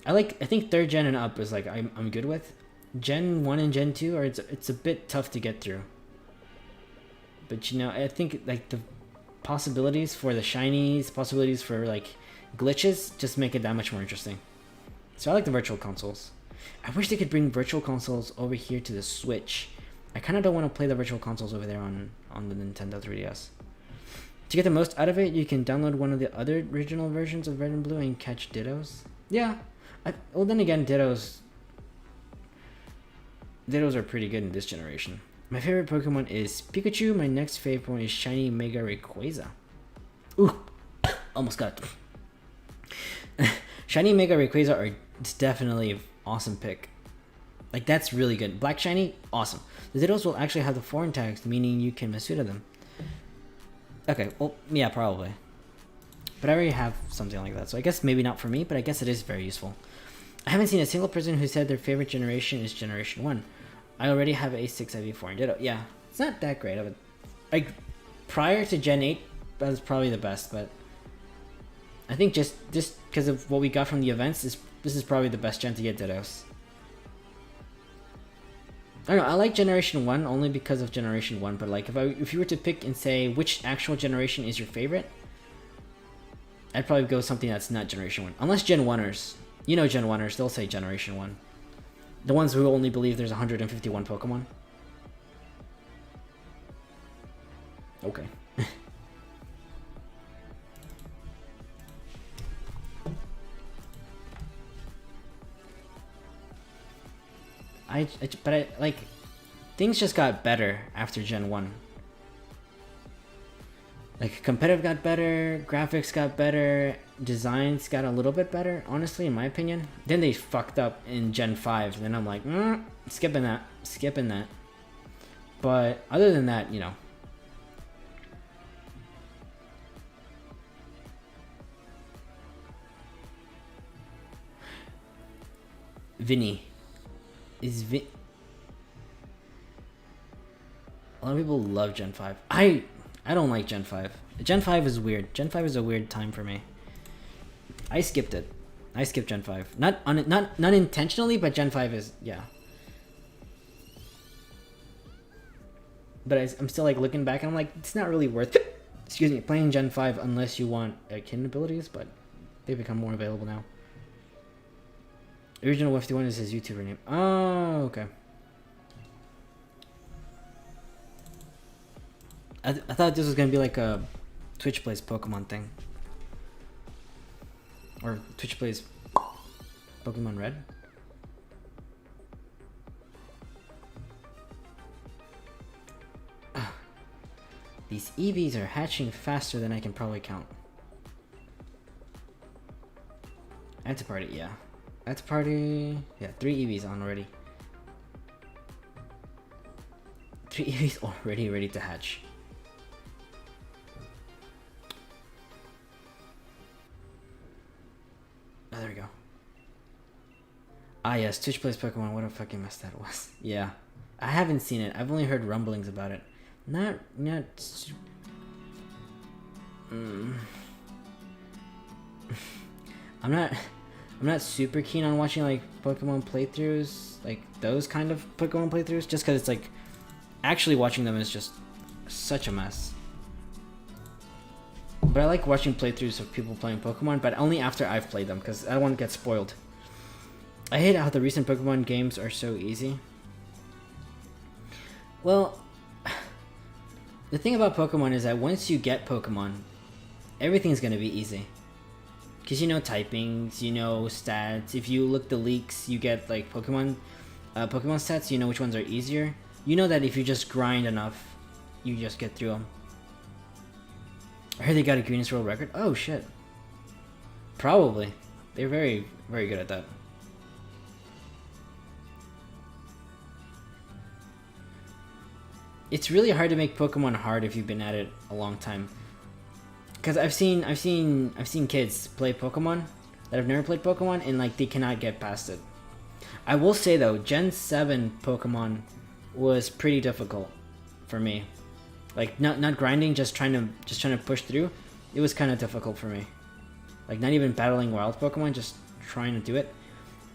I think 3rd gen and up is like I'm good with. Gen 1 and Gen 2 it's a bit tough to get through. But you know, I think like the possibilities for the shinies, possibilities for like glitches just make it that much more interesting. So I like the virtual consoles. I wish they could bring virtual consoles over here to the Switch. I kind of don't want to play the virtual consoles over there on the Nintendo 3DS. To get the most out of it, you can download one of the other original versions of Red and Blue and catch Dittos. Yeah. Well, then again, Dittos are pretty good in this generation. My favorite Pokemon is Pikachu. My next favorite one is Shiny Mega Rayquaza. Ooh, almost got it. Shiny Mega Rayquaza are definitely an awesome pick. Like, that's really good. Black Shiny, awesome. The Dittos will actually have the foreign tags, meaning you can Masuda them. Okay, well, yeah, probably. But I already have something like that, so I guess maybe not for me, but I guess it is very useful. I haven't seen a single person who said their favorite generation is Generation 1. I already have A6 IV4 and Ditto. Yeah, it's not that great of a... Like, prior to Gen 8, that was probably the best, but... I think just because of what we got from the events, this is probably the best gen to get Dittos. I don't know, I like Generation 1 only because of Generation 1, but like if you were to pick and say which actual generation is your favorite, I'd probably go with something that's not Generation 1. Unless Gen 1ers. You know Gen 1ers, they'll say Generation 1. The ones who only believe there's 151 Pokemon. Okay. But I like, things just got better after Gen 1. Like, competitive got better, graphics got better, designs got a little bit better, honestly, in my opinion. Then they fucked up in Gen 5, and then I'm like, skipping that. But other than that, you know. Vinny. A lot of people love Gen 5. I don't like Gen 5. Gen 5 is weird. Gen 5 is a weird time for me. I skipped it. I skipped Gen 5. Not intentionally, but Gen 5 is, yeah. But I'm still like looking back and I'm like, it's not really worth it. Excuse me, playing Gen 5 unless you want hidden abilities, but they become more available now. Original 51 is his YouTuber name. Oh, okay. I thought this was gonna be like a Twitch plays Pokemon thing. Or Twitch plays Pokemon Red. These Eevees are hatching faster than I can probably count. Add to party, yeah. Add to party, yeah, 3 Eevees on already. 3 Eevees already ready to hatch. Oh, there we go. Ah, yes, Twitch plays Pokemon. What a fucking mess that was. Yeah. I haven't seen it. I've only heard rumblings about it. Not I'm not super keen on watching like Pokemon playthroughs, like those kind of Pokemon playthroughs, just because it's like actually watching them is just such a mess. But I like watching playthroughs of people playing Pokemon, but only after I've played them, because I don't want to get spoiled. I hate how the recent Pokemon games are so easy. Well, the thing about Pokemon is that once you get Pokemon, everything's going to be easy. Because you know typings, you know stats. If you look the leaks, you get like Pokemon stats, you know which ones are easier. You know that if you just grind enough, you just get through them. I heard they got a Guinness World Record. Oh shit. Probably. They're very, very good at that. It's really hard to make Pokemon hard if you've been at it a long time. Because I've seen kids play Pokemon that have never played Pokemon and like they cannot get past it. I will say though, Gen 7 Pokemon was pretty difficult for me. Like not grinding, just trying to push through. It was kind of difficult for me. Like not even battling wild Pokemon, just trying to do it.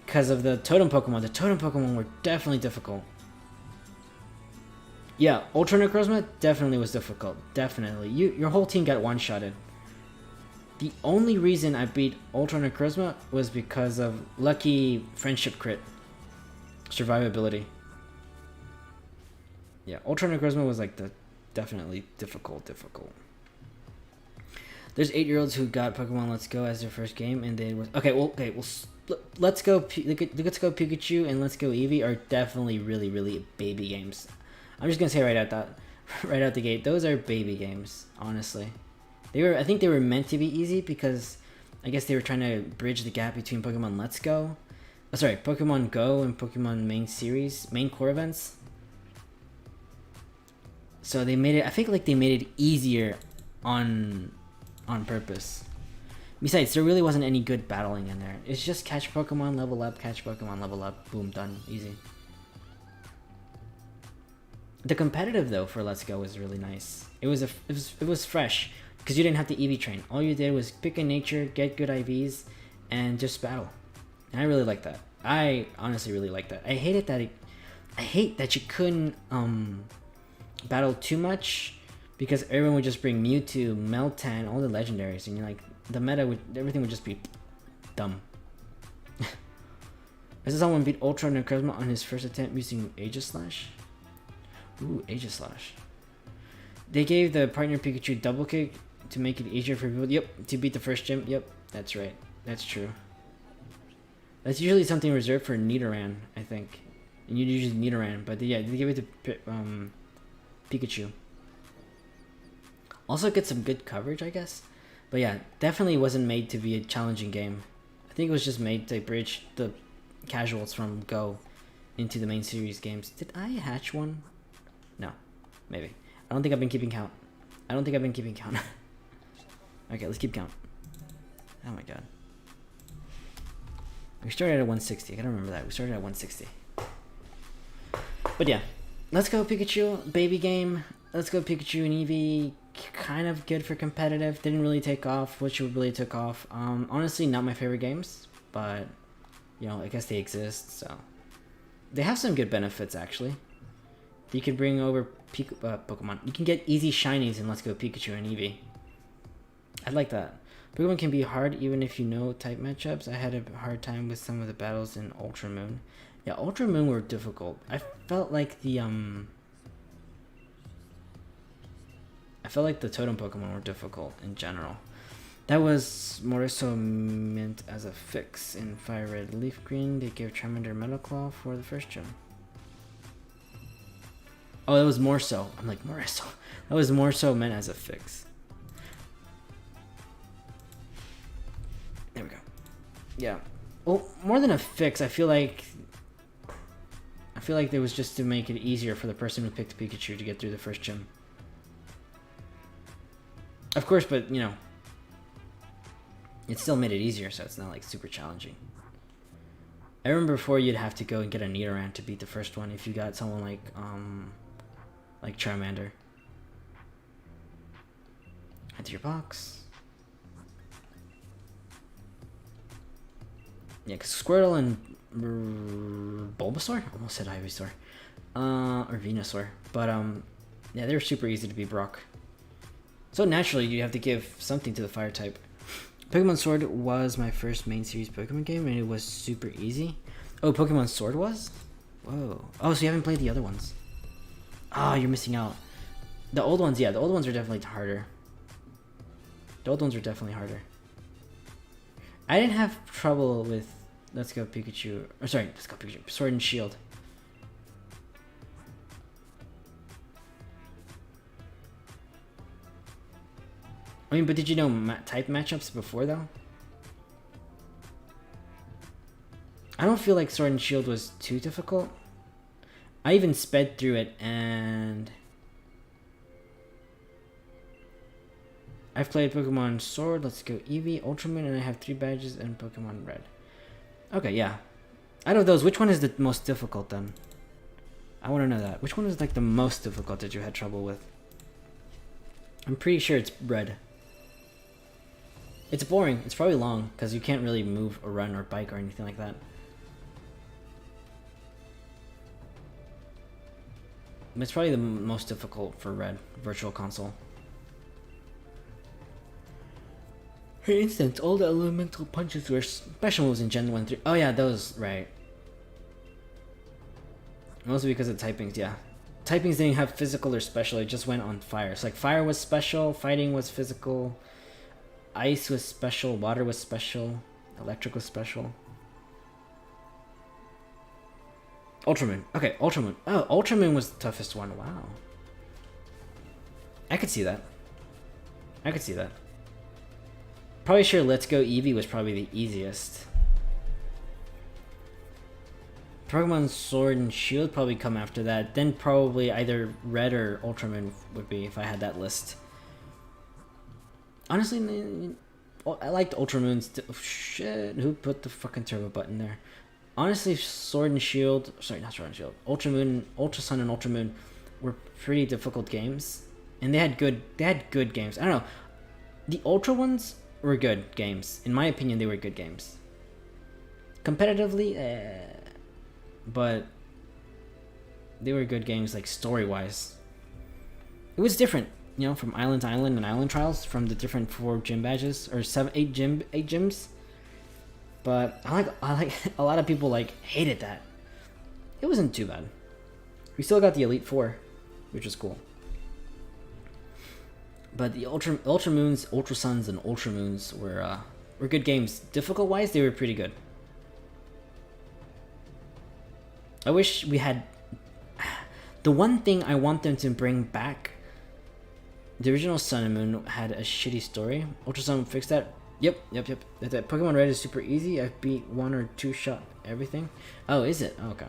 Because of the Totem Pokemon. The Totem Pokemon were definitely difficult. Yeah, Ultra Necrozma definitely was difficult. Definitely. Your whole team got one-shotted. The only reason I beat Ultra Necrozma was because of lucky friendship crit. Survivability. Yeah, Ultra Necrozma was like the definitely difficult. There's 8-year-olds who got Pokemon Let's Go as their first game and they were Let's Go Pikachu and Let's Go Eevee are definitely really baby games. I'm just gonna say right out the gate, those are baby games, honestly. I think they were meant to be easy because I guess they were trying to bridge the gap between Pokemon Let's Go. Oh, sorry, Pokemon Go and Pokemon main core events. So they made it, I think like they made it easier on purpose. Besides, there really wasn't any good battling in there. It's just catch Pokemon, level up, catch Pokemon, level up, boom, done, easy. The competitive though for Let's Go was really nice. It was fresh because you didn't have to Eevee train. All you did was pick a nature, get good IVs, and just battle. And I really like that. I honestly really like that. I hate that you couldn't battle too much because everyone would just bring Mewtwo, Meltan, all the legendaries, and you're like everything would just be dumb. This is someone beat Ultra Necrozma on his first attempt using Aegislash. Ooh, Aegislash. They gave the partner Pikachu double kick to make it easier for people. Yep, to beat the first gym. Yep, that's right. That's true. That's usually something reserved for Nidoran, I think. And you'd usually Nidoran, but yeah, they give it to Pikachu. Also get some good coverage, I guess. But yeah, definitely wasn't made to be a challenging game. I think it was just made to bridge the casuals from Go into the main series games. Did I hatch one? No, maybe. I don't think I've been keeping count. Okay, let's keep count. Oh my god. We started at 160. I gotta remember that. We started at 160. But yeah, Let's Go Pikachu, baby game. Let's Go Pikachu and Eevee, kind of good for competitive. Didn't really take off, which really took off. Honestly, not my favorite games, but you know, I guess they exist, so they have some good benefits actually. You can bring over Pokemon. You can get easy shinies in Let's Go Pikachu and Eevee. I like that. Pokemon can be hard even if you know type matchups. I had a hard time with some of the battles in Ultra Moon. Yeah, Ultra Moon were difficult. I felt like the totem Pokemon were difficult in general. That was more so meant as a fix. In Fire Red Leaf Green, they gave Charmander Metal Claw for the first gym. Oh, that was more so. I'm like, more so. That was more so meant as a fix. There we go. Yeah. Well, more than a fix, I feel like there was just to make it easier for the person who picked Pikachu to get through the first gym. Of course, but you know, it still made it easier, so it's not like super challenging. I remember before you'd have to go and get a Nidoran to beat the first one if you got someone like Charmander. Enter your box. Yeah, because Squirtle and Bulbasaur? Almost said Ivysaur. Or Venusaur. But, yeah, they were super easy to beat Brock. So naturally, you have to give something to the fire type. Pokemon Sword was my first main series Pokemon game, and it was super easy. Oh, Pokemon Sword was? Whoa. Oh, so you haven't played the other ones. Ah, you're missing out. The old ones, yeah, the old ones are definitely harder. I didn't have trouble with Let's Go Pikachu. Or sorry, Let's Go Pikachu. Sword and Shield. I mean, but did you know type matchups before though? I don't feel like Sword and Shield was too difficult. I even sped through it and I've played Pokemon Sword, Let's Go Eevee, Ultra Moon, and I have 3 badges in Pokemon Red. Okay, yeah. Out of those, which one is the most difficult then? I want to know that. Which one is like the most difficult that you had trouble with? I'm pretty sure it's Red. It's boring. It's probably long because you can't really move or run or bike or anything like that. It's probably the most difficult for Red Virtual Console. For instance, all the elemental punches were special moves in Gen 1 3. Oh yeah, those, right. Mostly because of typings, yeah. Typings didn't have physical or special, it just went on fire. So like fire was special, fighting was physical, ice was special, water was special, electric was special. Ultraman. Okay, Ultraman. Oh, Ultraman was the toughest one. Wow. I could see that. Probably sure Let's Go Eevee was probably the easiest. Pokemon Sword and Shield probably come after that. Then probably either Red or Ultraman would be if I had that list. Honestly, I liked Ultra Moon's. Oh, shit, who put the fucking turbo button there? Honestly, Sword and Shield. Sorry, not Sword and Shield. Ultra Moon, Ultra Sun, and Ultra Moon were pretty difficult games, and they had good games. I don't know. The Ultra ones were good games. In my opinion, they were good games. Competitively, but they were good games, like story-wise. It was different, you know, from island to island and island trials, from the different 4 gym badges or 8 gyms. But I like a lot of people like hated that. It wasn't too bad. We still got the Elite 4, which was cool. But the Ultra Moons, Ultra Suns, and Ultra Moons were good games. Difficult wise, they were pretty good. I wish we had. The one thing I want them to bring back. The original Sun and Moon had a shitty story. Ultra Sun fixed that. Yep. That Pokemon Red is super easy. I've beat 1 or 2 shot everything. Oh, is it? Oh, okay.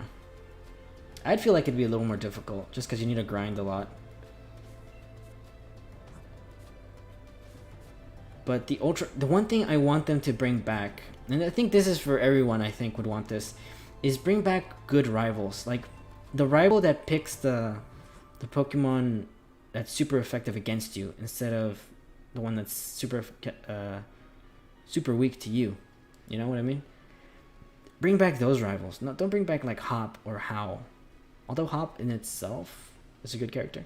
I'd feel like it'd be a little more difficult, just because you need to grind a lot. But the one thing I want them to bring back, and I think this is for everyone, I think would want this, is bring back good rivals. Like the rival that picks the Pokemon that's super effective against you, instead of the one that's super weak to you. You know what I mean? Bring back those rivals. No, don't bring back like Hop or Howl. Although Hop in itself is a good character.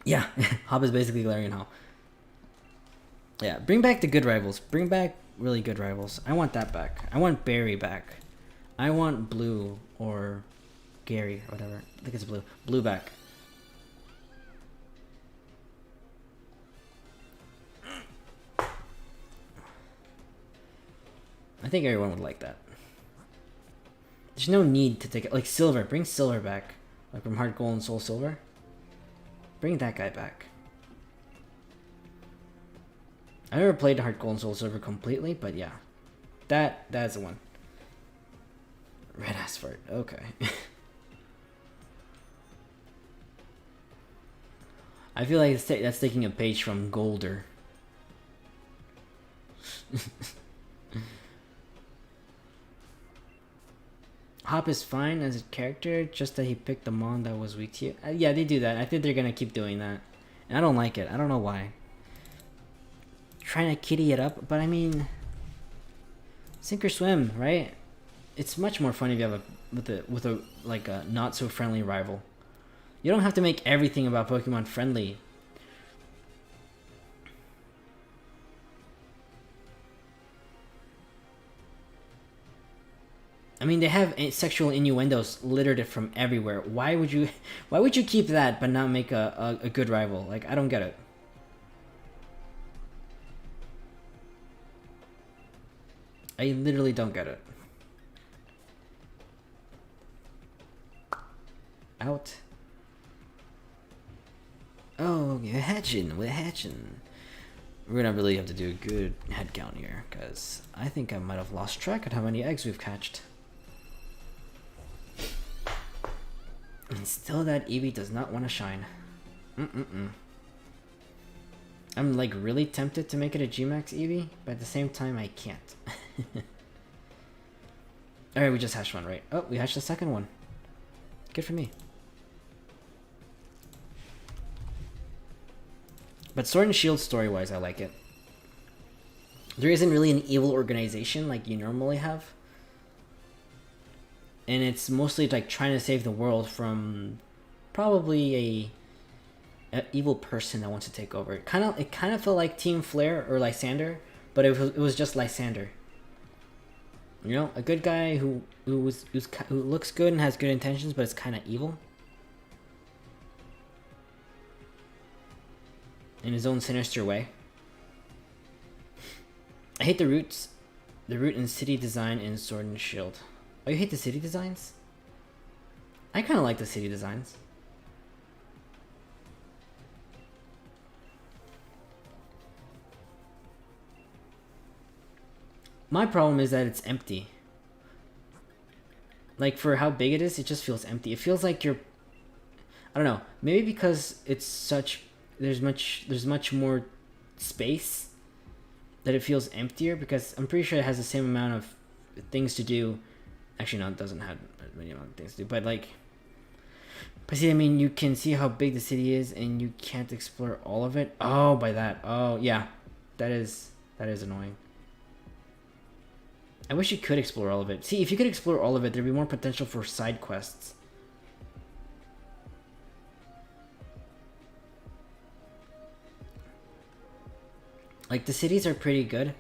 Yeah, Hop is basically Galarian Howl. Yeah, bring back the good rivals. Bring back really good rivals. I want that back. I want Barry back. I want Blue or Gary or whatever. I think it's Blue. Blue back. I think everyone would like that. There's no need to take it. Like Silver. Bring Silver back. Like from Heart Gold and Soul Silver. Bring that guy back. I never played Heart Gold and Soul Silver completely, but yeah. That's the one. Red Asphalt. Okay. I feel like that's taking a page from Golder. Hop is fine as a character, just that he picked the Mon that was weak to you. Yeah, they do that. I think they're gonna keep doing that. And I don't like it. I don't know why. Trying to kitty it up, but I mean, sink or swim, right? It's much more fun if you have with a like a not so friendly rival. You don't have to make everything about Pokemon friendly. I mean, they have sexual innuendos littered from everywhere. Why would you keep that but not make a good rival? Like, I don't get it. I literally don't get it. Out. Oh, we're hatching. We're gonna really have to do a good head count here, because I think I might have lost track of how many eggs we've hatched. And still that Eevee does not want to shine. I'm like really tempted to make it a Gmax Eevee, but at the same time I can't. Alright, we just hatched one, right? Oh, we hatched the second one. Good for me. But Sword and Shield story-wise, I like it. There isn't really an evil organization like you normally have. And it's mostly like trying to save the world from probably a evil person that wants to take over. It kind of felt like Team Flare or Lysander, but it was just Lysander. You know, a good guy who looks good and has good intentions, but it's kind of evil in his own sinister way. I hate the route and city design in Sword and Shield. Oh, you hate the city designs? I kind of like the city designs. My problem is that it's empty. Like, for how big it is, it just feels empty. It feels like you're... I don't know. Maybe because it's such... There's much more space, that it feels emptier, because I'm pretty sure it has the same amount of things to do. Actually, no, it doesn't have many amount of things to do, but like, but see, I mean, you can see how big the city is, and you can't explore all of it. Oh, by that. Oh, yeah, that is annoying. I wish you could explore all of it. See, if you could explore all of it, there'd be more potential for side quests. Like, the cities are pretty good,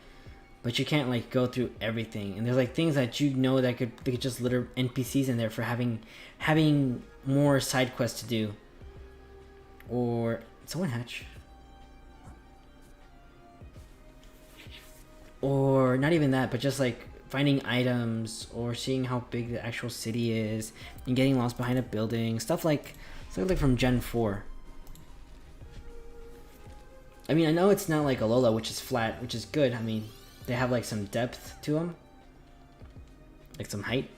but you can't like go through everything. And there's like things that you know that they could just litter NPCs in there for having more side quests to do. Or someone hatch. Or not even that, but just like finding items or seeing how big the actual city is and getting lost behind a building. Stuff like from Gen 4. I mean, I know it's not like Alola, which is flat, which is good. I mean, they have like some depth to them, like some height.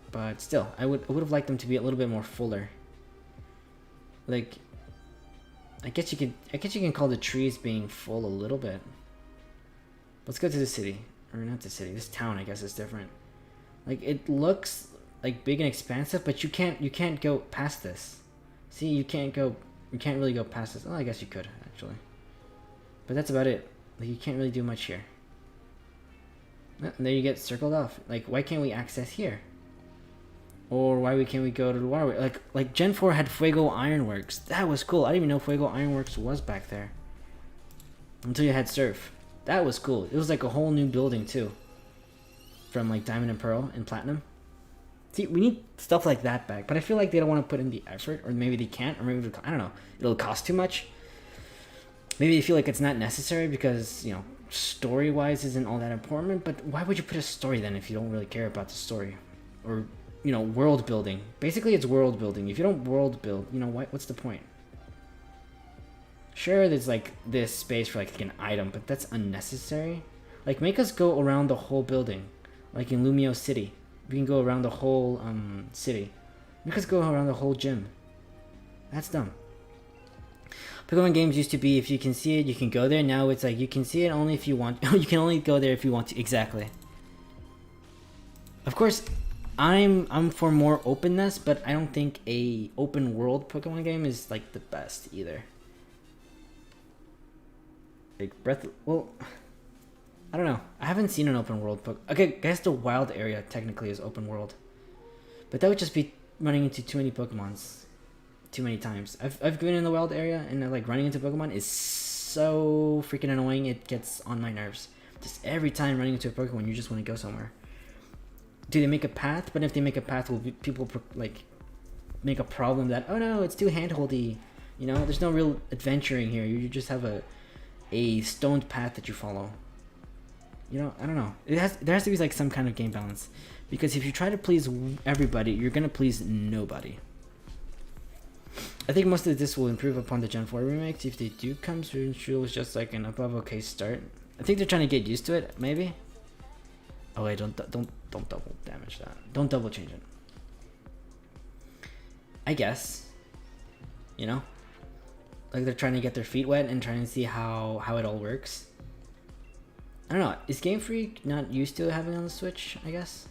But still, I would have liked them to be a little bit more fuller. Like, I guess you can call the trees being full a little bit. Let's go to the city, or not the city. This town, I guess, is different. Like, it looks like big and expansive, but you can't go past this. See, you can't really go past this. Oh, I guess you could actually, but that's about it. Like, you can't really do much here. And there you get circled off. Like, why can't we access here? Or why can't we go to the waterway? Like Gen 4 had Fuego Ironworks. That was cool. I didn't even know Fuego Ironworks was back there until you had Surf. That was cool. It was like a whole new building too, from like Diamond and Pearl and Platinum. See, we need stuff like that back, but I feel like they don't want to put in the effort, or maybe they can't, or maybe I don't know. It'll cost too much. Maybe they feel like it's not necessary because, you know, story-wise isn't all that important. But why would you put a story then if you don't really care about the story, or, you know, world building? Basically, it's world building. If you don't world build, you know, what's the point? Sure, there's like this space for like an item, but that's unnecessary. Like, make us go around the whole building, like in Lumio City. We can go around the whole city. Make us go around the whole gym. That's dumb. Pokemon games used to be, if you can see it, you can go there. Now it's like you can see it only if you want. You can only go there if you want to. Exactly. Of course, I'm for more openness, but I don't think a open world Pokemon game is like the best either. Like well, I don't know. I haven't seen an open world Okay, I guess the wild area technically is open world, but that would just be running into too many Pokemons, too many times. I've been in the wild area, and like running into Pokemon is so freaking annoying. It gets on my nerves. Just every time running into a Pokemon, you just want to go somewhere. Do they make a path? But if they make a path, will people like make a problem that, oh no, it's too handholdy? You know, there's no real adventuring here. You just have a stoned path that you follow. You know, I don't know. There has to be like some kind of game balance, because if you try to please everybody, you're gonna please nobody. I think most of this will improve upon the Gen 4 remakes if they do come soon. It was just like an above okay start. I think they're trying to get used to it, maybe. Oh wait, don't double damage that. Don't double change it. I guess. You know, like they're trying to get their feet wet and trying to see how it all works. I don't know. Is Game Freak not used to having it on the Switch, I guess?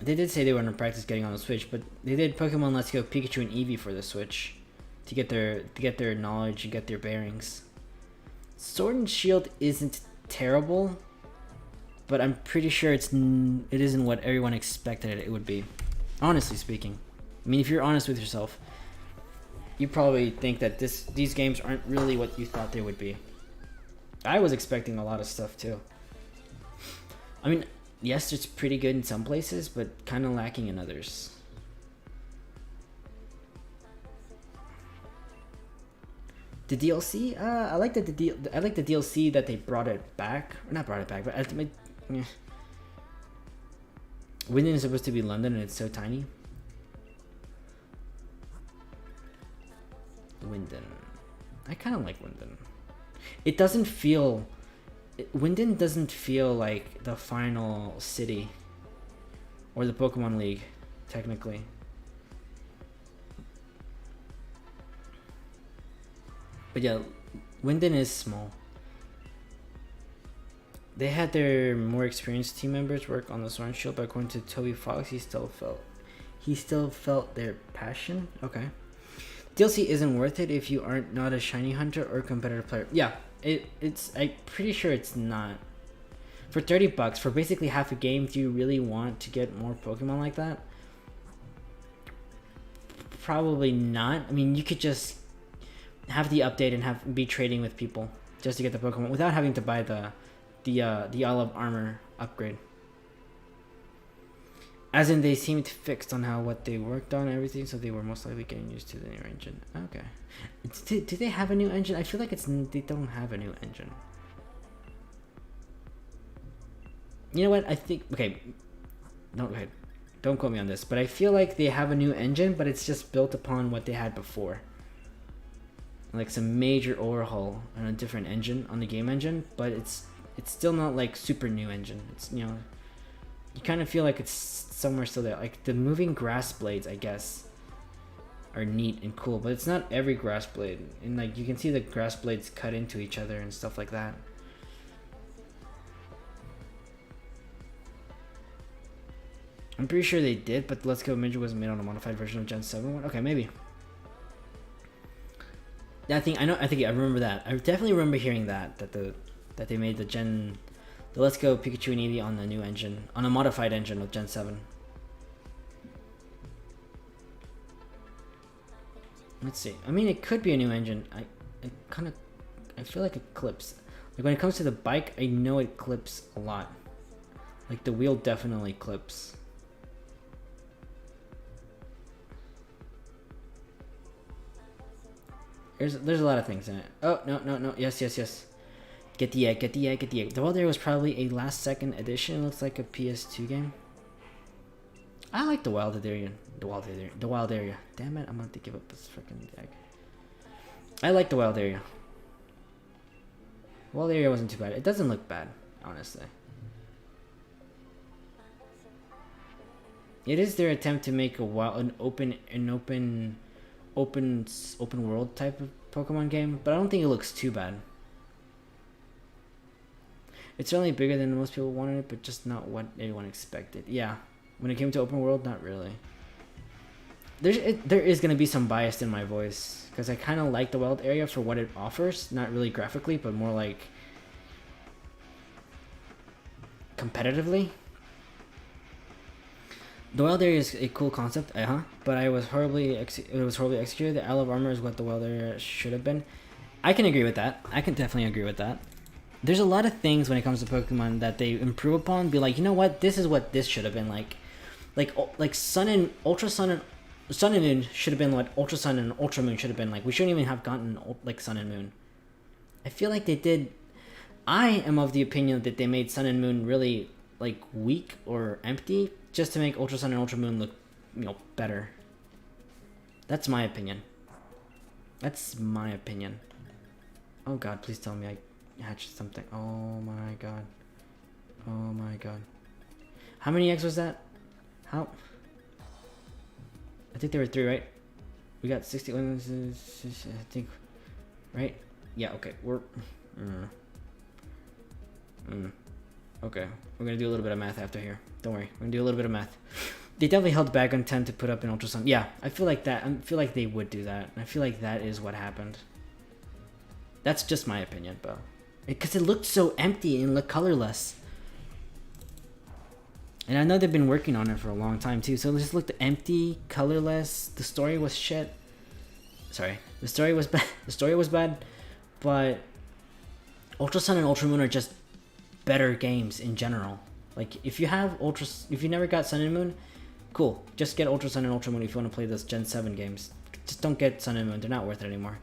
They did say they were going to practice getting on the Switch, but they did Pokemon Let's Go Pikachu and Eevee for the Switch to get their knowledge and get their bearings. Sword and Shield isn't terrible, but I'm pretty sure it isn't what everyone expected it would be. Honestly speaking. I mean, if you're honest with yourself, you probably think that these games aren't really what you thought they would be. I was expecting a lot of stuff too. I mean, yes, it's pretty good in some places, but kind of lacking in others. The DLC, I like that I like the DLC that they brought it back. Or not brought it back, but Ultimate. Yeah. Winden is supposed to be London, and it's so tiny. Winden. I kind of like Winden. It doesn't feel... Winden doesn't feel like the final city. Or the Pokemon League, technically. But yeah, Winden is small. They had their more experienced team members work on the Sword and Shield, but according to Toby Fox, he still felt their passion. Okay. DLC isn't worth it if you aren't not a shiny hunter or competitive player. Yeah, it's I'm pretty sure it's not. For $30 for basically half a game, do you really want to get more Pokemon like that? Probably not. I mean, you could just have the update and be trading with people just to get the Pokemon without having to buy the olive armor upgrade. As in, they seemed fixed on what they worked on and everything, so they were most likely getting used to the new engine. Okay. Do they have a new engine? I feel like they don't have a new engine. You know what? I think... Okay. Don't quote me on this, but I feel like they have a new engine, but it's just built upon what they had before. Like some major overhaul on a different engine, on the game engine, but it's still not like super new engine. It's, you know... You kind of feel like it's somewhere still there. Like the moving grass blades, I guess, are neat and cool, but it's not every grass blade. And like you can see the grass blades cut into each other and stuff like that. I'm pretty sure they did, but Let's Go Midget was made on a modified version of Gen 7 one. Okay, maybe. I think I remember that. I definitely remember hearing that they made the Let's Go Pikachu and Eevee on the new engine, on a modified engine of Gen 7. Let's see. I mean, it could be a new engine. I feel like it clips. Like when it comes to the bike, I know it clips a lot. Like the wheel definitely clips. There's a lot of things in it. Oh, no. Yes. Get the egg. The Wild Area was probably a last second addition. It looks like a PS2 game. I like the Wild Area. The Wild Area. Damn it, I'm gonna have to give up this freaking egg. I like the Wild Area. The Wild Area wasn't too bad. It doesn't look bad, honestly. It is their attempt to make an open world type of Pokemon game, but I don't think it looks too bad. It's certainly bigger than most people wanted it, but just not what anyone expected. Yeah, when it came to open world, not really. There is going to be some bias in my voice, because I kind of like the Wild Area for what it offers. Not really graphically, but more like competitively. The Wild Area is a cool concept, but it was horribly executed. The Isle of Armor is what the Wild Area should have been. I can agree with that. I can definitely agree with that. There's a lot of things when it comes to Pokemon that they improve upon. Be like, you know what? This is what this should have been like. Like Sun and Ultra Sun and Sun and Moon should have been what Ultra Sun and Ultra Moon should have been like. We shouldn't even have gotten like Sun and Moon. I feel like they did. I am of the opinion that they made Sun and Moon really like weak or empty just to make Ultra Sun and Ultra Moon look, you know, better. That's my opinion. Oh God, please tell me I hatched something. Oh my god. How many eggs was that? How? I think there were 3, right? We got 61. I think, right? Yeah. Okay. We're. Okay. We're gonna do a little bit of math after here. Don't worry. We're gonna do a little bit of math. They definitely held back on 10 to put up an Ultra Sun. Yeah, I feel like that. I feel like they would do that. I feel like that is what happened. That's just my opinion, but. Because it looked so empty and looked colorless. And I know they've been working on it for a long time too, so it just looked empty, colorless. The story was shit. Sorry. The story was bad. But Ultra Sun and Ultra Moon are just better games in general. Like if you never got Sun and Moon, cool. Just get Ultra Sun and Ultra Moon if you want to play those Gen 7 games. Just don't get Sun and Moon. They're not worth it anymore.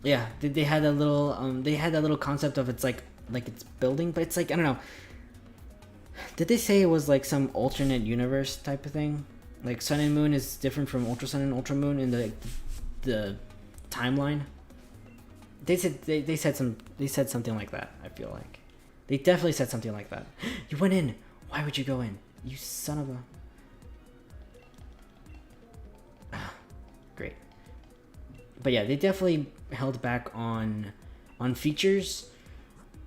Yeah, they had that little concept of it's like it's building, but it's like, I don't know. Did they say it was like some alternate universe type of thing? Like Sun and Moon is different from Ultra Sun and Ultra Moon in the timeline? They said something like that, I feel like. They definitely said something like that. You went in. Why would you go in? You son of a... Great. But yeah, they definitely held back on features,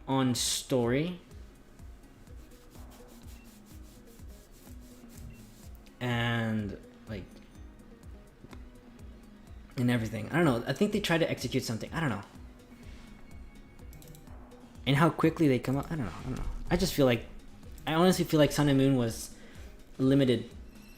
on story, and like and everything. I don't know. I think they tried to execute something. I don't know. And how quickly they come up. I don't know. I just feel like, I honestly feel like Sun and Moon was limited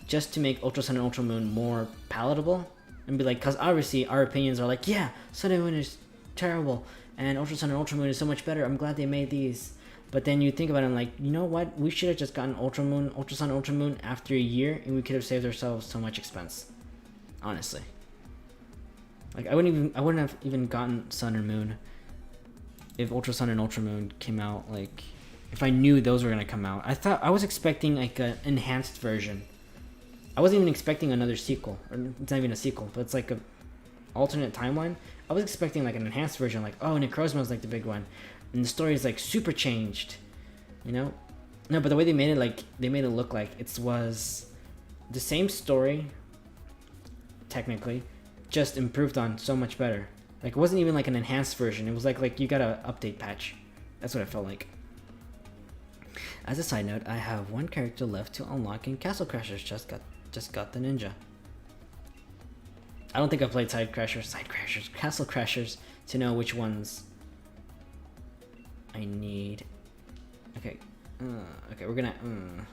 just to make Ultra Sun and Ultra Moon more palatable. And be like, because obviously our opinions are like, yeah, Sun and Moon is terrible, and Ultra Sun and Ultra Moon is so much better. I'm glad they made these. But then you think about it and like, you know what? We should have just gotten Ultra Sun, Ultra Moon after a year, and we could have saved ourselves so much expense. Honestly. Like I wouldn't have even gotten Sun and Moon if Ultra Sun and Ultra Moon came out, like if I knew those were gonna come out. I was expecting like an enhanced version. I wasn't even expecting another sequel, or it's not even a sequel, but it's like a alternate timeline. I was expecting like an enhanced version, like, oh, Necrozma is like the big one, and the story is like super changed, you know? No, but the way they made it, like they made it look like it was the same story, technically, just improved on so much better. Like it wasn't even like an enhanced version. It was like you got an update patch. That's what it felt like. As a side note, I have one character left to unlock in Castle Crashers. Just got the ninja. I don't think I played Castle Crashers to know which ones I need. Okay, okay, we're gonna.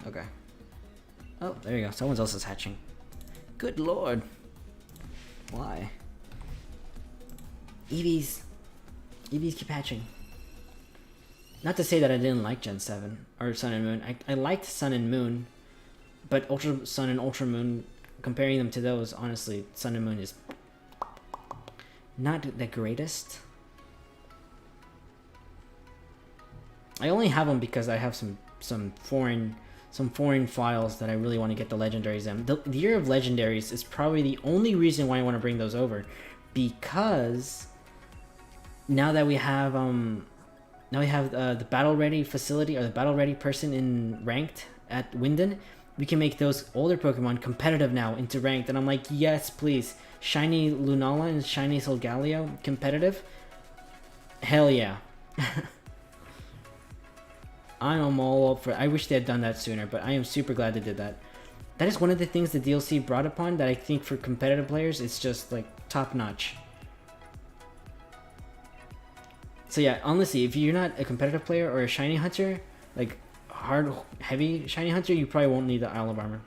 Okay. Oh, there you go. Someone else is hatching. Good lord. Why? Eevees keep hatching. Not to say that I didn't like Gen 7 or Sun and Moon. I liked Sun and Moon, but Ultra Sun and Ultra Moon, comparing them to those, honestly, Sun and Moon is not the greatest. I only have them because I have some foreign files that I really want to get the legendaries in. The Year of Legendaries is probably the only reason why I want to bring those over, because now that we have the battle ready facility, or the battle ready person in ranked at Winden, we can make those older Pokemon competitive now into ranked. And I'm like, yes, please. Shiny Lunala and Shiny Solgaleo competitive? Hell yeah. I am all up for it. I wish they had done that sooner, but I am super glad they did that. That is one of the things the DLC brought upon that I think for competitive players, it's just like top notch. So yeah, honestly, if you're not a competitive player or a shiny hunter, like heavy shiny hunter, you probably won't need the Isle of Armor.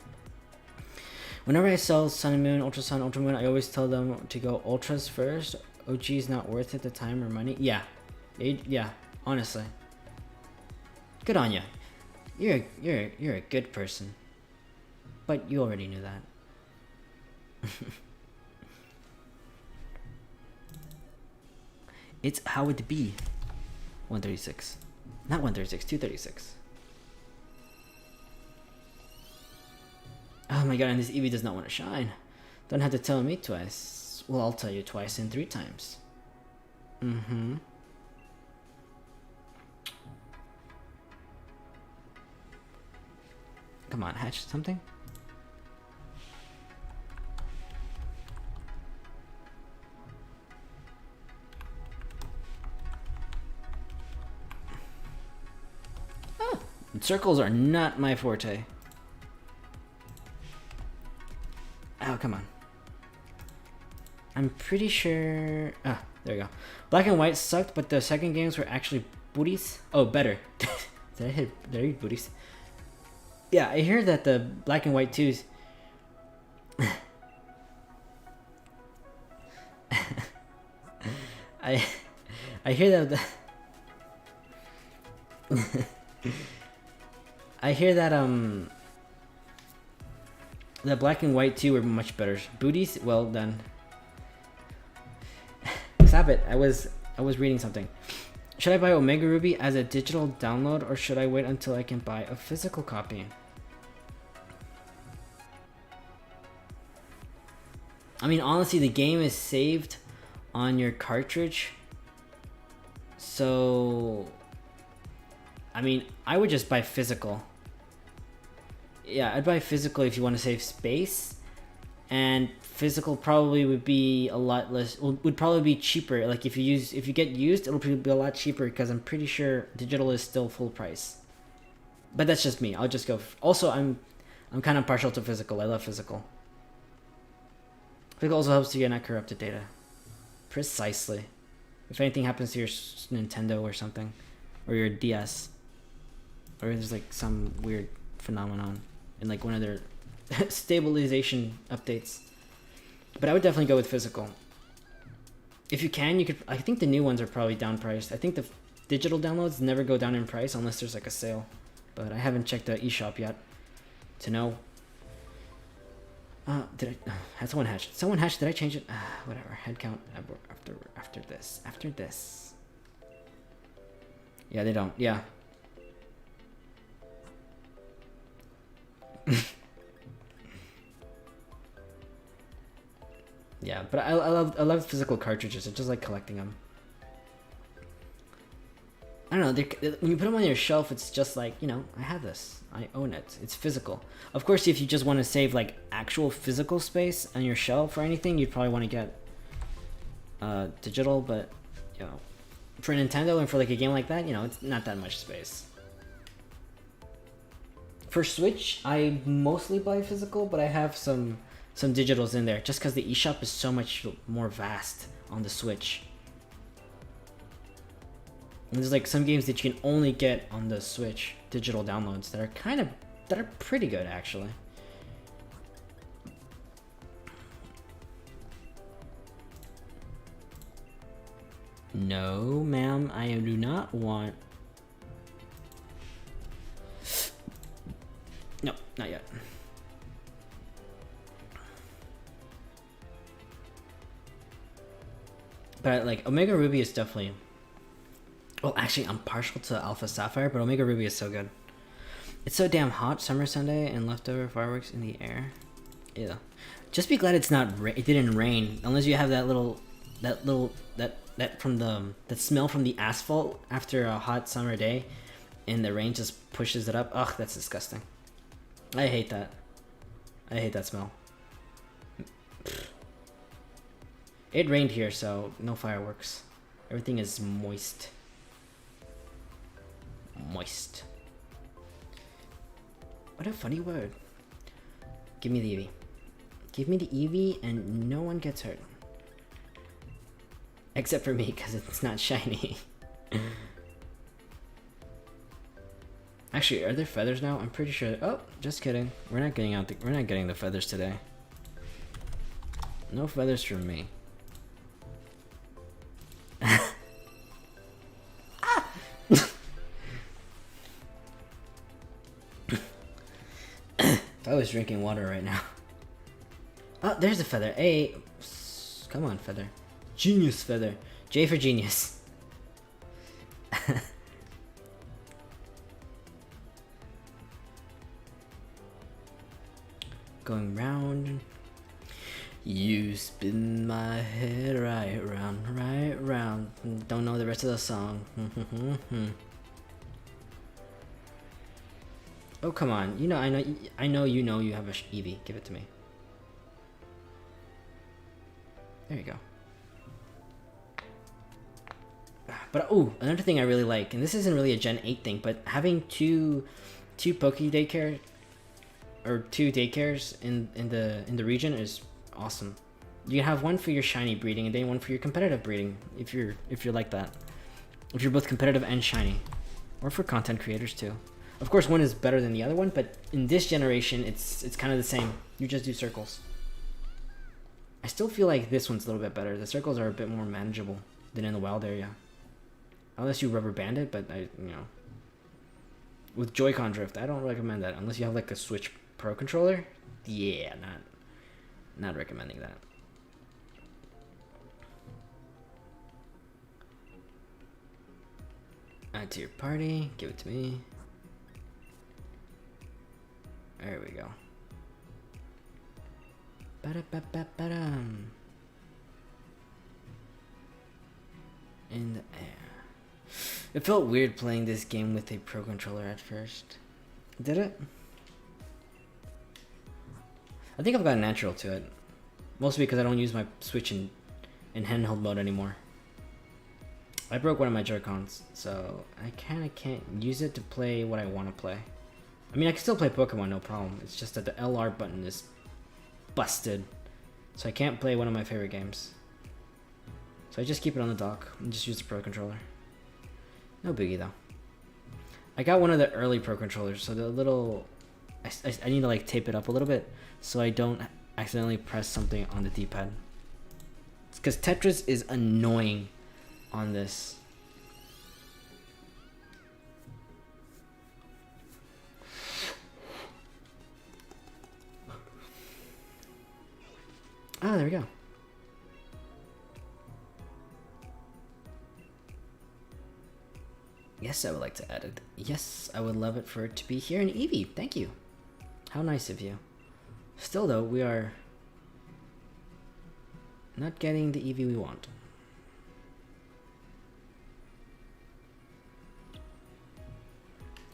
Whenever I sell Sun and Moon, Ultra Moon, I always tell them to go Ultras first. OG is not worth it, the time or money. Yeah, yeah, honestly. Good on you. You're a good person. But you already knew that. It's how it be. 136. Not 136, 236. Oh my god, and this Eevee does not want to shine. Don't have to tell me twice. Well, I'll tell you twice and 3 times. Mm-hmm. Come on, hatch something. Oh, circles are not my forte. Oh, come on. I'm pretty sure... Ah, there we go. Black and White sucked, but the second games were actually booties. Oh, better. Did I read booties? Yeah, I hear that the Black and White 2s... I hear that... I hear that, the Black and White 2 were much better. Booties? Well done. Stop it. I was reading something. Should I buy Omega Ruby as a digital download, or should I wait until I can buy a physical copy? I mean, honestly, the game is saved on your cartridge. So, I mean, I would just buy physical. Yeah, I'd buy physical if you want to save space. and physical probably would be a lot less. Would probably be cheaper. Like if you get used, it'll probably be a lot cheaper because I'm pretty sure digital is still full price. But that's just me. I'll just go. Also, I'm kind of partial to physical. I love physical. Physical also helps to get corrupted data. Precisely. If anything happens to your Nintendo or something, or your DS, or there's like some weird phenomenon in like one of their stabilization updates. But I would definitely go with physical. If you can, you could. I think the new ones are probably down priced. I think the digital downloads never go down in price unless there's like a sale. But I haven't checked the eShop yet to know. Did I? Had someone hatched? Someone hatched. Did I change it? Whatever. Head count after this. After this. Yeah, they don't. Yeah. Yeah, but I love physical cartridges. I just like collecting them. I don't know. When you put them on your shelf, it's just like, you know, I have this. I own it. It's physical. Of course, if you just want to save like actual physical space on your shelf or anything, you'd probably want to get digital. But you know, for Nintendo and for like a game like that, you know, it's not that much space. For Switch, I mostly buy physical, but I have some digitals in there just because the eShop is so much more vast on the Switch. And there's like some games that you can only get on the Switch digital downloads that are pretty good actually. No, ma'am, I do not want. No, not yet. But like Omega Ruby is definitely. Well, actually, I'm partial to Alpha Sapphire, but Omega Ruby is so good. It's so damn hot, summer Sunday, and leftover fireworks in the air. Yeah. Just be glad it's not. It didn't rain, unless you have that smell from the asphalt after a hot summer day, and the rain just pushes it up. Ugh, that's disgusting. I hate that. I hate that smell. It rained here, so no fireworks. Everything is moist. Moist. What a funny word. Give me the Eevee. Give me the Eevee and no one gets hurt. Except for me, because it's not shiny. Actually, are there feathers now? I'm pretty sure. Oh, just kidding. We're not getting the feathers today. No feathers from me. If I was drinking water right now. Oh, there's a feather. Hey, come on, feather. Genius feather. J for genius. Going round. You spin my head right round. Don't know the rest of the song. Oh, come on. You know, I know you know you have a Eevee. Give it to me. There you go. But, oh, another thing I really like, and this isn't really a Gen 8 thing, but having two Poke Daycare, or 2 daycares in the region is awesome. You can have one for your shiny breeding and then one for your competitive breeding, if you're like that. If you're both competitive and shiny. Or for content creators too. Of course, one is better than the other one, but in this generation, it's kind of the same. You just do circles. I still feel like this one's a little bit better. The circles are a bit more manageable than in the wild area. Unless you rubber band it, but with Joy-Con drift, I don't recommend that. Unless you have like a Switch Pro controller. Yeah, not recommending that. Add to your party. Give it to me. There we go. Ba-da-ba-ba-ba-dum. In the air. It felt weird playing this game with a Pro controller at first. Did it? I think I've gotten natural to it. Mostly because I don't use my Switch in handheld mode anymore. I broke one of my Joy-Cons, so I kinda can't use it to play what I want to play. I mean, I can still play Pokemon, no problem. It's just that the LR button is busted. So I can't play one of my favorite games. So I just keep it on the dock and just use the Pro Controller. No biggie though. I got one of the early Pro Controllers, so the little... I need to like tape it up a little bit so I don't accidentally press something on the D-pad. Because Tetris is annoying on this. Ah, there we go. Yes, I would like to add it. Yes, I would love it for it to be here in Eevee. Thank you. How nice of you. Still though, we are not getting the Eevee we want.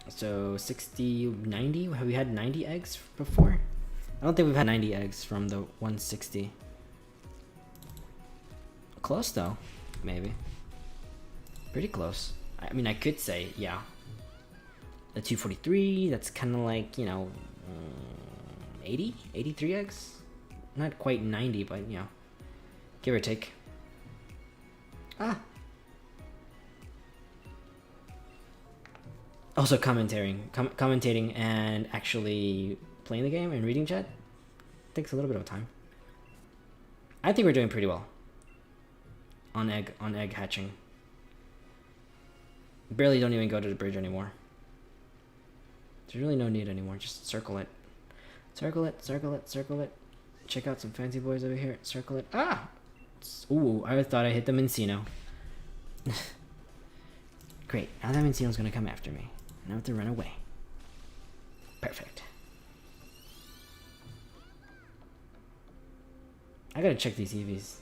So 60, 90? Have we had 90 eggs before? I don't think we've had 90 eggs from the 160. Close though, maybe. Pretty close. I mean, I could say, yeah. The 243, that's kind of like, you know, 80? 83 eggs? Not quite 90, but, you know, give or take. Ah! Also commentating and actually playing the game and reading chat takes a little bit of time. I think we're doing pretty well on egg hatching. Barely don't even go to the bridge anymore. There's really no need anymore. Just circle it. Circle it, circle it, circle it. Check out some fancy boys over here. Circle it. Ah! Ooh, I thought I hit the Mincino. Great. Now that Mincino's gonna come after me. Now I have to run away. Perfect. I gotta check these Eevees.